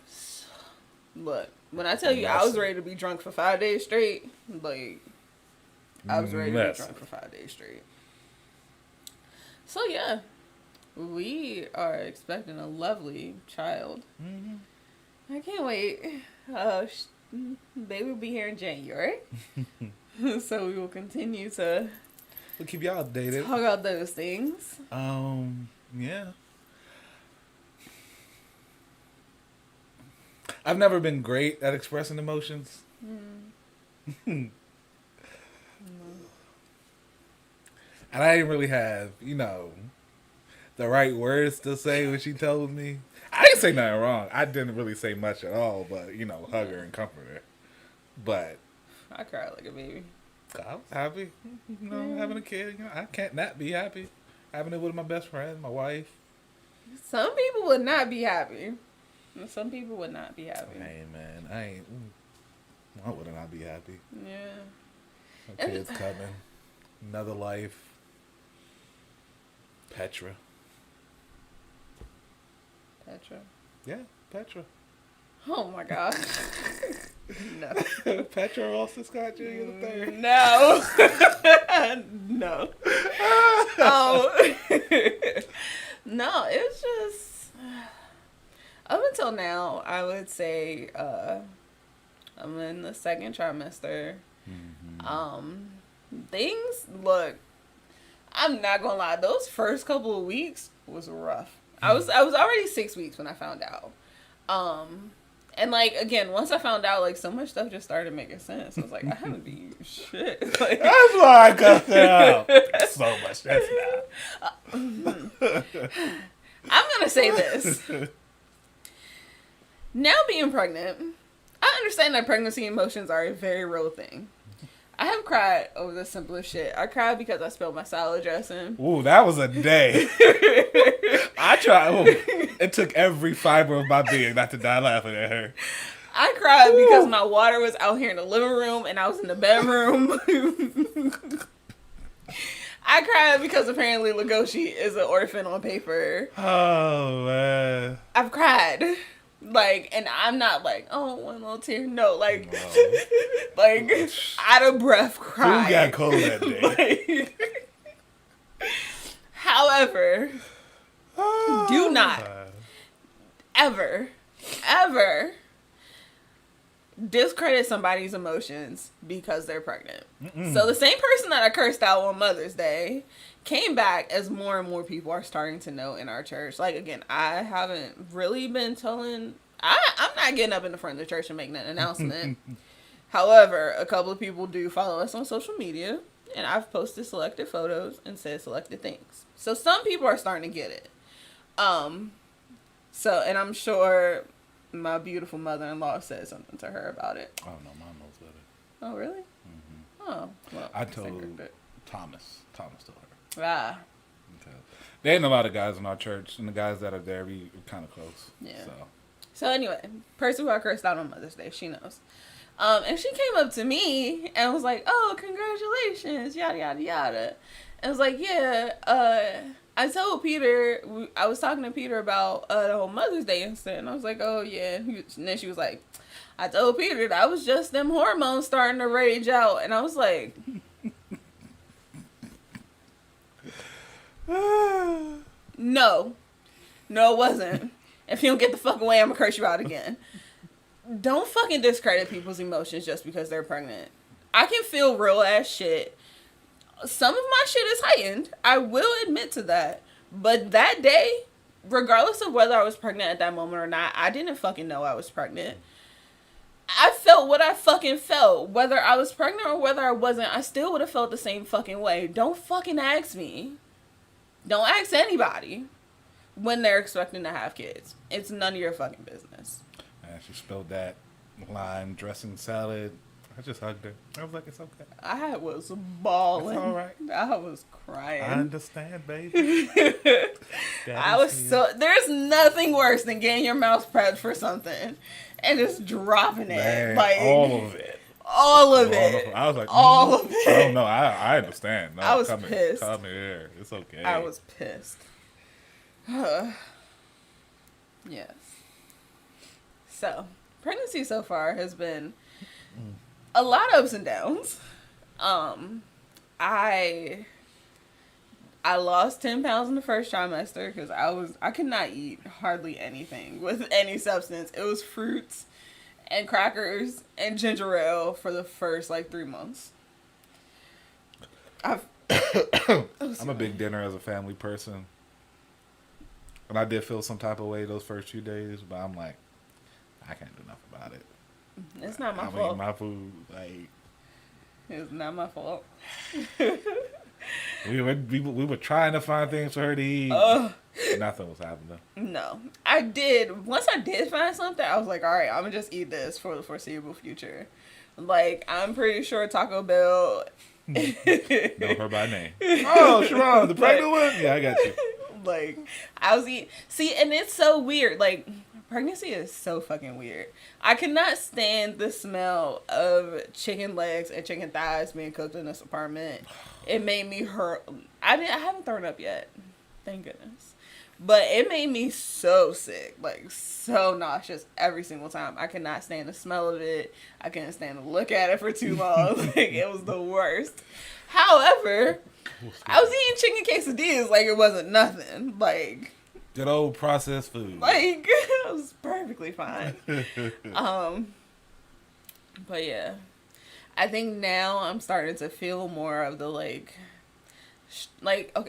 Look, when I tell you I was ready to be drunk for 5 days straight, like I was ready to be drunk for 5 days straight. So yeah, we are expecting a lovely child. Mm-hmm. I can't wait. Baby will be here in January. So we will continue to we'll keep y'all updated. Talk about those things. Yeah. I've never been great at expressing emotions. And I didn't really have, the right words to say when she told me. I didn't say nothing wrong. I didn't really say much at all, but, hug her and comfort her. But I cried like a baby. I was happy, having a kid. I can't not be happy. Having it with my best friend, my wife. Some people would not be happy. Some people would not be happy. Hey, man, I would not be happy. Yeah. My kid's coming. Another life. Petra. Yeah, Petra. Oh my God. No. Petra Ralston-Scott Jr. III. No. No. No, it was just up until now, I would say I'm in the 2nd trimester. Mm-hmm. Things look, I'm not gonna lie, those first couple of weeks was rough. I was already 6 weeks when I found out. And like again, once I found out, like so much stuff just started making sense. I was like, I haven't been shit. Like, that's why I got out. So much stress now. I'm gonna say this. Now being pregnant, I understand that pregnancy emotions are a very real thing. I have cried over the simplest shit. I cried because I spilled my salad dressing. Ooh, that was a day. I tried. Ooh, it took every fiber of my being not to die laughing at her. I cried because my water was out here in the living room and I was in the bedroom. I cried because apparently Lugosi is an orphan on paper. Oh, man. I've cried. Like, and I'm not like, oh, one little tear. No, like, like, out of breath cry. Who got cold that day? However, do not ever discredit somebody's emotions because they're pregnant. So the same person that I cursed out on Mother's Day came back as more and more people are starting to know in our church. Like, again, I haven't really been telling... I'm not getting up in the front of the church and making an announcement. However, a couple of people do follow us on social media. and I've posted selected photos and said selected things. So some people are starting to get it. So, and I'm sure my beautiful mother-in-law said something to her about it. Oh, no, mom knows better. Oh, really? Mm-hmm. Oh, well. I told Thomas. Thomas told her. Ah. Okay. They ain't a lot of guys in our church, and the guys that are there, we kind of close. Yeah. So. So anyway, person who I cursed out on Mother's Day, she knows. And she came up to me and was like, "Oh, congratulations, yada yada yada." And I was like, "Yeah." I told Peter, I was talking to Peter about the whole Mother's Day incident, and I was like, "Oh yeah." And then she was like, "I told Peter that was just them hormones starting to rage out," and I was like, "No, it wasn't. If you don't get the fuck away, I'm gonna curse you out again." Don't fucking discredit people's emotions just because they're pregnant. I can feel real ass shit. Some of my shit is heightened. I will admit to that. But that day, regardless of whether I was pregnant at that moment or not, I didn't fucking know I was pregnant. I felt what I fucking felt. Whether I was pregnant or whether I wasn't, I still would have felt the same fucking way. Don't fucking ask me. Don't ask anybody when they're expecting to have kids. It's none of your fucking business. And she spilled that lime dressing salad. I just hugged her. I was like, it's okay. I was bawling. It's all right. I was crying. I understand, baby. There's nothing worse than getting your mouth prepped for something and just dropping it. Man, like all of it. All of it. I was like, all of it. I don't know. I understand. No, I was pissed. Come here. It's okay. I was pissed. Yes. So, pregnancy so far has been a lot of ups and downs. I lost 10 pounds in the first trimester because I could not eat hardly anything with any substance. It was fruits and crackers and ginger ale for the first 3 months. I'm a big dinner as a family person. And I did feel some type of way those first few days, but I'm like, I can't do nothing about it. It's not my I'm fault. eating my food. It's not my fault. we were trying to find things for her to eat. Nothing was happening. No. I did. Once I did find something, I was like, all right, I'm going to just eat this for the foreseeable future. I'm pretty sure Taco Bell. Know her by name. Oh, Sharon, the pregnant one? Yeah, I got you. I was eating. See, and it's so weird. Pregnancy is so fucking weird. I cannot stand the smell of chicken legs and chicken thighs being cooked in this apartment. It made me hurt. I haven't thrown up yet. Thank goodness. But it made me so sick. So nauseous every single time. I could not stand the smell of it. I couldn't stand to look at it for too long. It was the worst. However, I was eating chicken quesadillas like it wasn't nothing. Good old processed food. It was perfectly fine. But yeah. I think now I'm starting to feel more of the okay,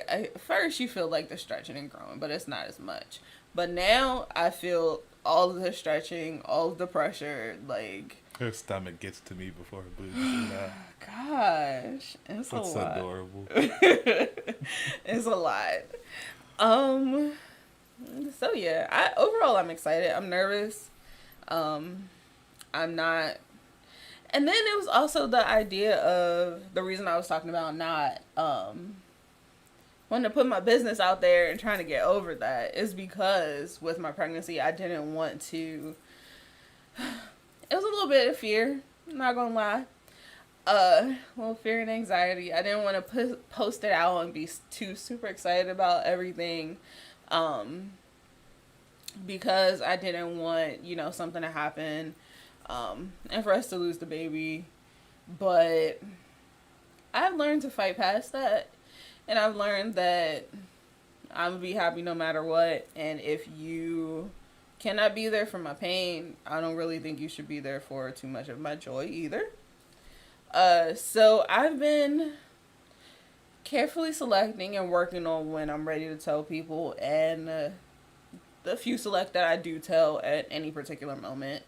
at first you feel the stretching and growing, but it's not as much. But now I feel all of the stretching, all of the pressure, her stomach gets to me before her boobs. Gosh, it's That's a lot. Adorable. It's a lot. So yeah, overall I'm excited. I'm nervous. I'm not. And then it was also the idea of the reason I was talking about not wanting to put my business out there and trying to get over that is because with my pregnancy I didn't want to. It was a little bit of fear. I'm not gonna lie. A little fear and anxiety. I didn't want to post it out and be too super excited about everything. Because I didn't want, something to happen, and for us to lose the baby. But I've learned to fight past that, and I've learned that I'm gonna be happy no matter what, and if you cannot be there for my pain, I don't really think you should be there for too much of my joy either. So I've been carefully selecting and working on when I'm ready to tell people, and the few select that I do tell at any particular moment.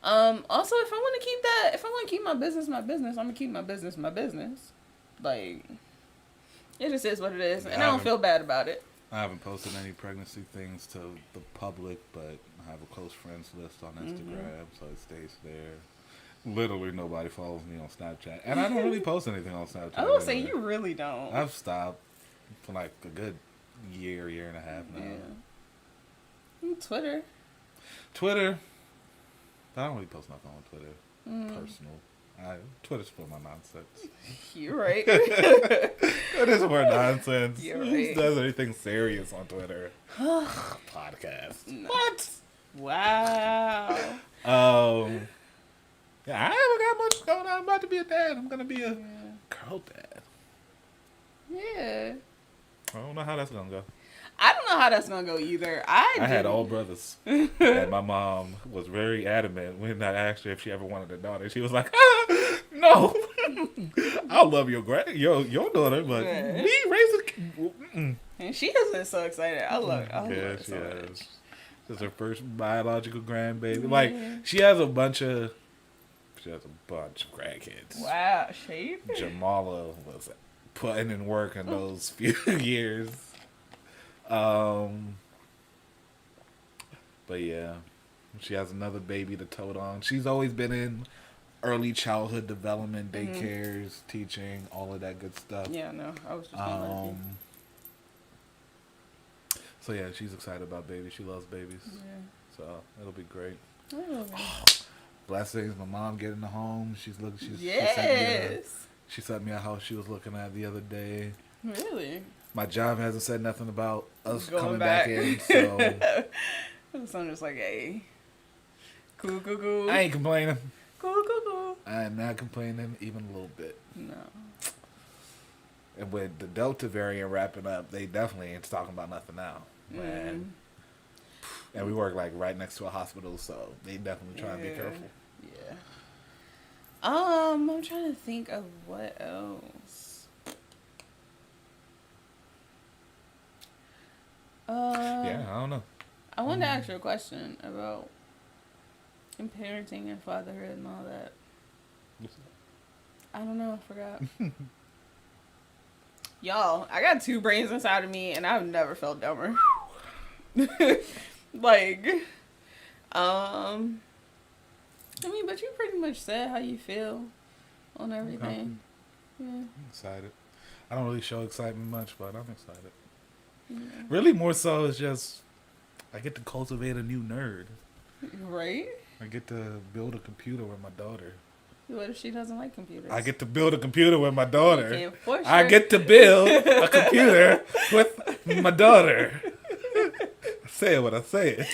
Also, if I want to keep my business, I'm gonna keep my business. Like, it just is what it is. Yeah, And I don't feel bad about it. I haven't posted any pregnancy things to the public, but I have a close friends list on Instagram, so it stays there. Literally nobody follows me on Snapchat. And I don't really post anything on Snapchat. I was say you really don't. I've stopped for like a good year and a half now. Yeah. Twitter. I don't really post nothing on Twitter. Personal. Twitter's for my nonsense. You're right. It is for nonsense. You're Who right. does anything serious on Twitter? Podcast. No. What? Wow. Yeah, I haven't got much going on. I'm about to be a dad. I'm gonna be a girl dad. Yeah. I don't know how that's gonna go. I don't know how that's gonna go either. I had all brothers, and my mom was very adamant when I asked her if she ever wanted a daughter. She was like, "No, I'll love your daughter, but me raising." And she has been so excited. I love it. Yeah, she has. This is her first biological grandbaby. Like she has a bunch of grandkids. Wow, shade. Jamala was putting in work in those few years. But yeah, she has another baby to tote on. She's always been in early childhood development, daycares, teaching, all of that good stuff. Yeah, no, I was just gonna So yeah, she's excited about babies. She loves babies. Yeah. So it'll be great. Oh. Blessings. My mom getting the home. She sent me a house she was looking at the other day. Really? My job hasn't said nothing about us Going coming back in, so so I'm just like, hey, cool. I ain't complaining. Cool. I am not complaining even a little bit. No. And with the Delta variant wrapping up, they definitely ain't talking about nothing now. Man. And we work like right next to a hospital, so they definitely try to be careful. Yeah. I'm trying to think of what else. Yeah, I don't know. I wanted to ask you a question about parenting and fatherhood and all that. I don't know. I forgot. Y'all, I got two brains inside of me, and I've never felt dumber. Like, I mean, but you pretty much said how you feel on everything. Yeah. I'm excited. I don't really show excitement much, but I'm excited. Yeah. Really, more so is just I get to cultivate a new nerd. Right? I get to build a computer with my daughter. What if she doesn't like computers? I get to build a computer with my daughter. You can't force I her. get to build a computer with my daughter. I say it when I say it.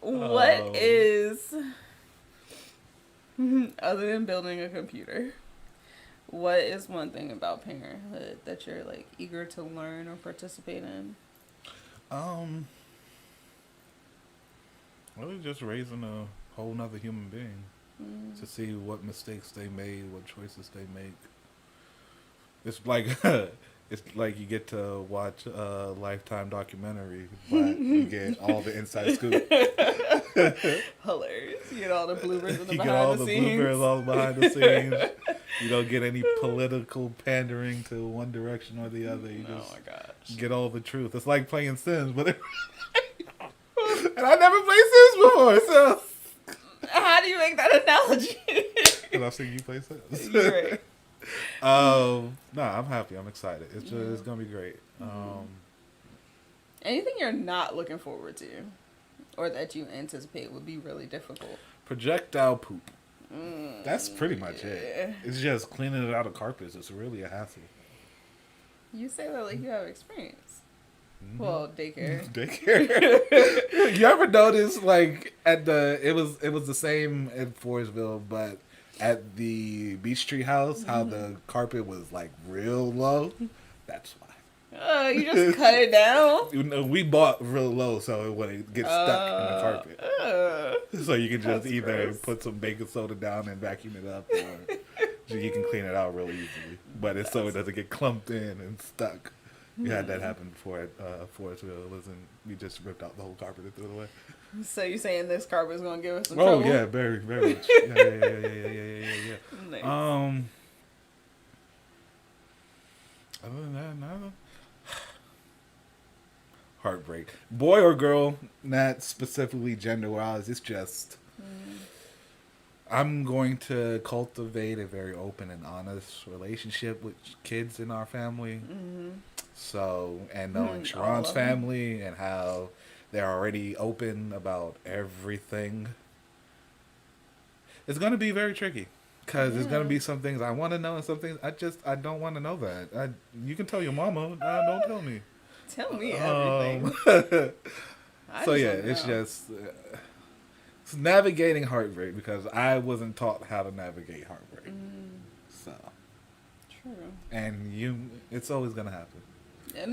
What is, other than building a computer, what is one thing about parenthood that you're like eager to learn or participate in? Really just raising a whole nother human being to see what mistakes they made, what choices they make. It's like it's like you get to watch a Lifetime documentary, but you get all the inside scoop. Hilarious. You get all the bloopers and the You get all behind the the scenes. bloopers, all the behind the scenes. You don't get any political pandering to one direction or the other. You just my gosh. get all the truth. It's like playing Sims, but and I never played Sims before, so How do you make that analogy? because I've seen you play Sims. You're right. No, I'm happy. I'm excited. It's gonna be great. Anything you're not looking forward to or that you anticipate would be really difficult? Projectile poop. That's pretty much it. It's just cleaning it out of carpets. It's really a hassle. You say that like you have experience. Well, daycare. You ever notice like it was the same in Forestville, but at the Beach Tree house, how the carpet was like real low? That's why. You just cut it down? We bought real low so it wouldn't get stuck in the carpet. So you can just either gross. put some baking soda down and vacuum it up, or you can clean it out really easily. But it's so it doesn't get clumped in and stuck. We had that happen before at Forestville. We just ripped out the whole carpet and threw it away. So you saying this carpet is gonna give us some Oh trouble? yeah, very, very much. Yeah. Nice. Other than that, no. Heartbreak. Boy or girl, not specifically gender-wise. It's just... I'm going to cultivate a very open and honest relationship with kids in our family. Mm-hmm. So, and knowing Sharon's family and how they're already open about everything, it's going to be very tricky. Because there's going to be some things I want to know and some things I don't want to know that. You can tell your mama. Don't tell me. Tell me everything. So yeah, it's just... it's navigating heartbreak because I wasn't taught how to navigate heartbreak. So... True. And it's always going to happen.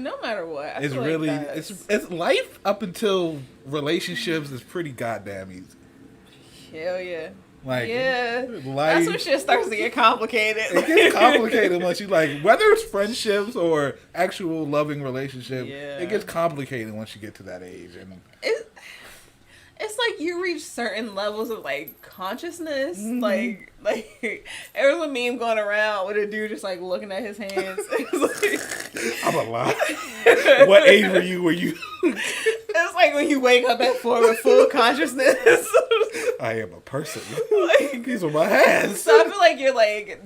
No matter what. It's really... It's life up until relationships is pretty goddamn easy. Hell yeah. Like, yeah, life, that's when shit starts to get complicated. It gets complicated once you whether it's friendships or actual loving relationship. Yeah. It gets complicated once you get to that age, and it's like you reach certain levels of consciousness. Like there was a meme going around with a dude just looking at his hands. I'm a lot. What age were you? It's like when you wake up at 4 with full consciousness. I am a person. These are my hands. So I feel like you're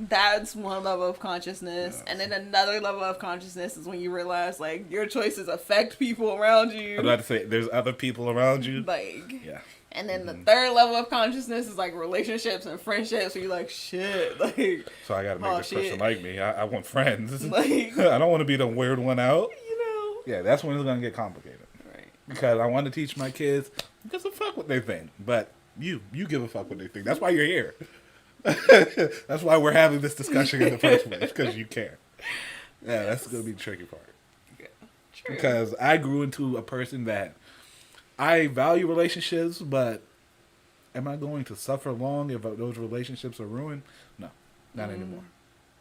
that's one level of consciousness. Yes. And then another level of consciousness is when you realize your choices affect people around you. I'm about to say there's other people around you. Yeah. And then the third level of consciousness is relationships and friendships. So you're shit. So I gotta make this person like me. I want friends. I don't want to be the weird one out. Yeah, that's when it's gonna get complicated. Right. Because I want to teach my kids, give a fuck what they think. But you give a fuck what they think. That's why you're here. That's why we're having this discussion in the first place. Because you care. Yeah, that's gonna be the tricky part. Yeah. True. Because I grew into a person that I value relationships, but am I going to suffer long if those relationships are ruined? No, not anymore.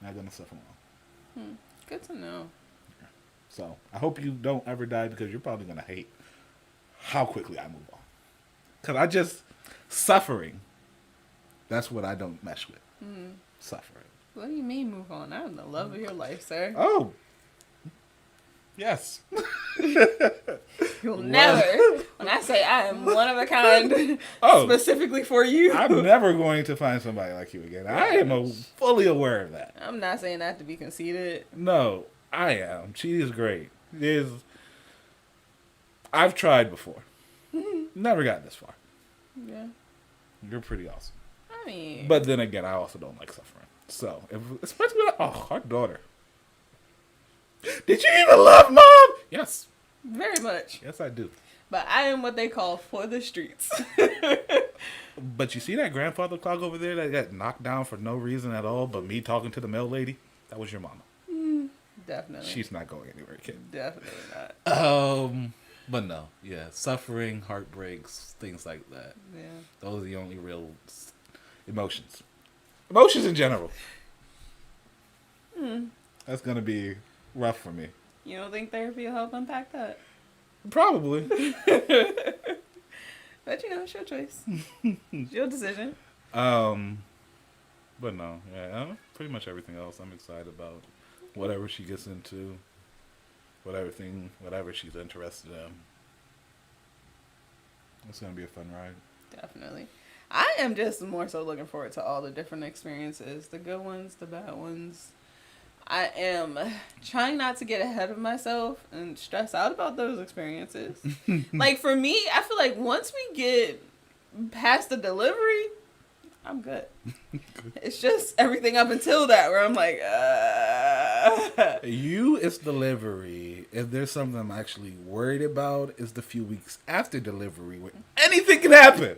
Not going to suffer long. Good to know. So I hope you don't ever die because you're probably going to hate how quickly I move on. Because suffering, that's what I don't mesh with. Suffering. What do you mean move on? I'm the love of your life, sir. Oh. Yes. You'll never. When I say I am one of a kind, specifically for you. I'm never going to find somebody like you again. I am fully aware of that. I'm not saying that to be conceited. No, I am. She is great. I've tried before. Never got this far. Yeah. You're pretty awesome. I mean. But then again, I also don't like suffering. So, especially with our daughter. Did you even love Mom? Yes. Very much. Yes, I do. But I am what they call for the streets. But you see that grandfather clock over there that got knocked down for no reason at all but me talking to the mail lady? That was your mama. Definitely. She's not going anywhere, kid. Definitely not. But no. Yeah. Suffering, heartbreaks, things like that. Yeah. Those are the only real emotions. Emotions in general. That's going to be rough for me. You don't think therapy will help unpack that? Probably. But it's your choice. It's your decision. But no, yeah, pretty much everything else I'm excited about. Whatever she gets into, whatever she's interested in. It's gonna be a fun ride. Definitely. I am just more so looking forward to all the different experiences, the good ones, the bad ones. I am trying not to get ahead of myself and stress out about those experiences. For me, I feel like once we get past the delivery, I'm good. It's just everything up until that where I'm like, It's delivery. If there's something I'm actually worried about, it's the few weeks after delivery where anything can happen.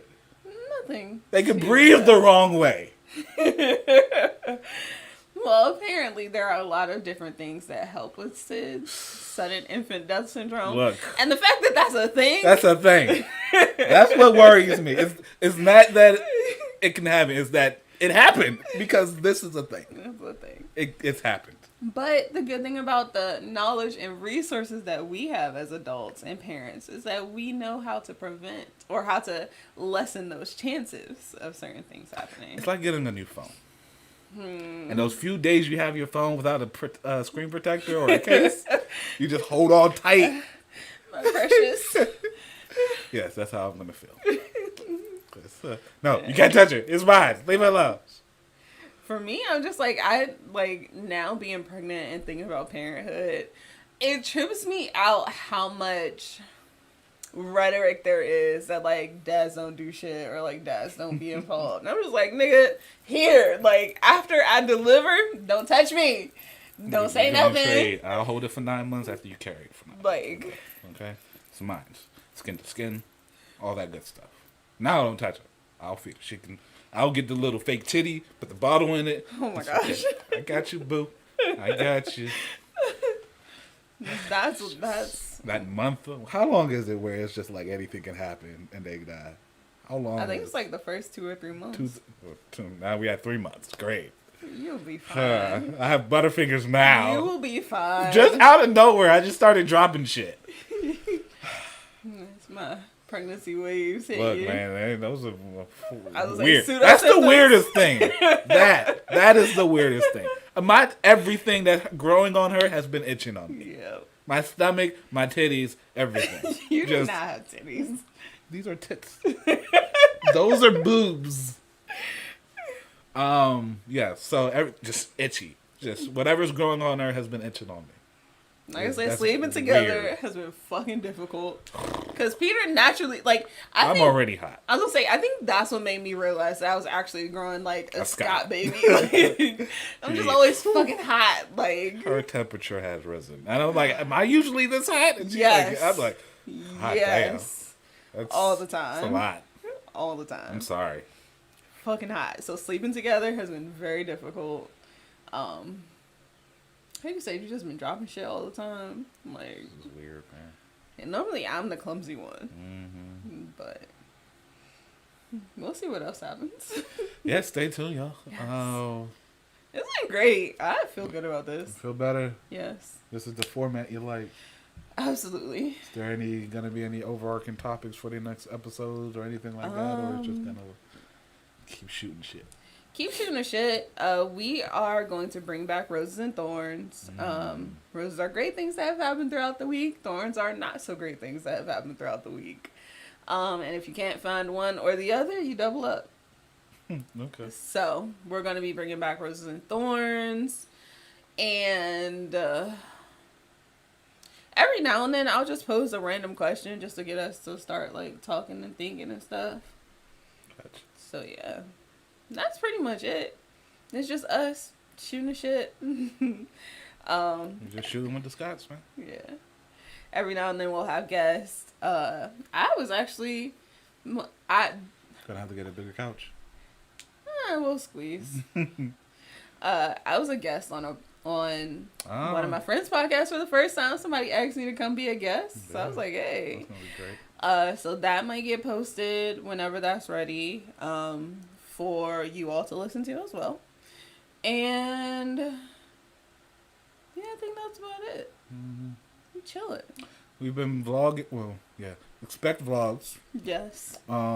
Nothing. They can breathe the wrong way. Well, apparently there are a lot of different things that help with SIDS, sudden infant death syndrome. Look. And the fact that that's a thing. That's a thing. That's what worries me. It's not that it can happen. It's that it happened because this is a thing. It's a thing. It's happened. But the good thing about the knowledge and resources that we have as adults and parents is that we know how to prevent or how to lessen those chances of certain things happening. It's like getting a new phone. And those few days you have your phone without a screen protector or a case, you just hold on tight. My precious. Yes, that's how I'm gonna feel. No, you can't touch it. It's mine. Leave it alone. For me, I'm just like, I like now being pregnant and thinking about parenthood. It trips me out how much rhetoric there is that like dads don't do shit or like dads don't be involved. And I'm just like, nigga, here, like after I deliver, don't touch me. Don't say nothing. I'll hold it for 9 months after you carry it for 9 months. Like, okay, it's mine. Skin to skin, all that good stuff. Now don't touch it. I'll feed it. I'll get the little fake titty, put the bottle in it. Oh my gosh. I got you, boo. I got you. That's that month. How long is it where it's just like anything can happen and they die? How long? I think it's like the first 2 or 3 months. Now we had 3 months. Great. You'll be fine. I have butterfingers now. You will be fine. Just out of nowhere, I just started dropping shit. It's my pregnancy waves. Look, man, those are weird. Like, that's the weirdest thing. That is the weirdest thing. Everything that growing on her has been itching on me. Yeah. My stomach, my titties, everything. You do not have titties. These are tits. Those are boobs. Yeah. So just itchy. Just whatever's growing on her has been itching on me. Like I said, sleeping together has been fucking difficult. Because Peter naturally, like, I'm already hot. I was gonna say, I think that's what made me realize that I was actually growing like a Scott baby. Like, I'm just always fucking hot. Like, her temperature has risen. And I'm like, am I usually this hot? And yes. I'm like, hot yes. Damn. That's all the time. That's a lot. All the time. I'm sorry. Fucking hot. So sleeping together has been very difficult. How you say you just been dropping shit all the time? Like, this is weird, man. And normally I'm the clumsy one, but we'll see what else happens. Yeah, stay tuned, y'all. Yes. It's been great. I feel good about this. You feel better? Yes. This is the format you like. Absolutely. Is there gonna be any overarching topics for the next episodes or anything like that, or it's just gonna keep shooting shit? Keep shooting the shit. We are going to bring back Roses and Thorns. Roses are great things that have happened throughout the week. Thorns are not so great things that have happened throughout the week. And if you can't find one or the other, you double up. Okay. So we're going to be bringing back Roses and Thorns. And every now and then I'll just pose a random question just to get us to start like talking and thinking and stuff. Gotcha. So yeah. That's pretty much it. It's just us shooting the shit. Just shooting with the Scots, man. Yeah. Every now and then we'll have guests. I was actually, gonna have to get a bigger couch. We'll squeeze. I was a guest on one of my friends' podcasts for the first time. Somebody asked me to come be a guest, so I was like, hey. That's gonna be great. So that might get posted whenever that's ready. For you all to listen to as well. And yeah, I think that's about it. We chilling. We've been vlogging. Well, yeah. Expect vlogs. Yes. We'll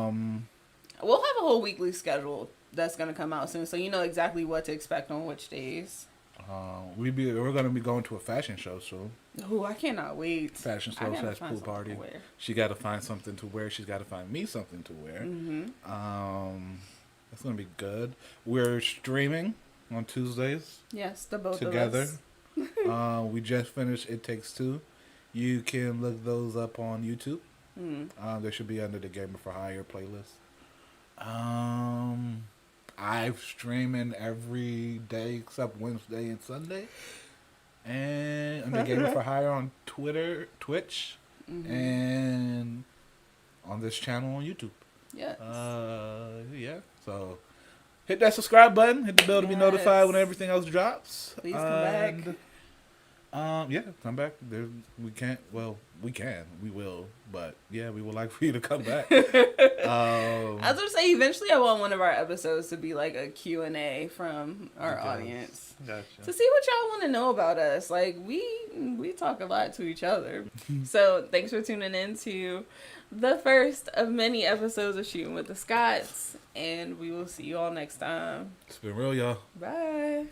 have a whole weekly schedule that's gonna come out soon, so you know exactly what to expect on which days. We're gonna be going to a fashion show soon. Oh, I cannot wait. Fashion show / pool party. She got to find something to wear. She's got to find me something to wear. That's gonna be good. We're streaming on Tuesdays. Yes, the both together. of us. We just finished It Takes Two. You can look those up on YouTube. They should be under the Gamer for Hire playlist. I'm streaming every day except Wednesday and Sunday. And under Gamer for Hire on Twitch, and on this channel on YouTube. Yes. Yeah. So hit that subscribe button. Hit the bell to be notified when everything else drops. Please come back. Yeah, come back. We can't. Well, we can. We will. But yeah, we would like for you to come back. I was gonna say eventually I want one of our episodes to be like a Q&A from our audience. Gotcha. To see what y'all want to know about us. Like we talk a lot to each other. So thanks for tuning in to the first of many episodes of Shootin with the Scotts, and we will see you all next time. It's been real, y'all. Bye.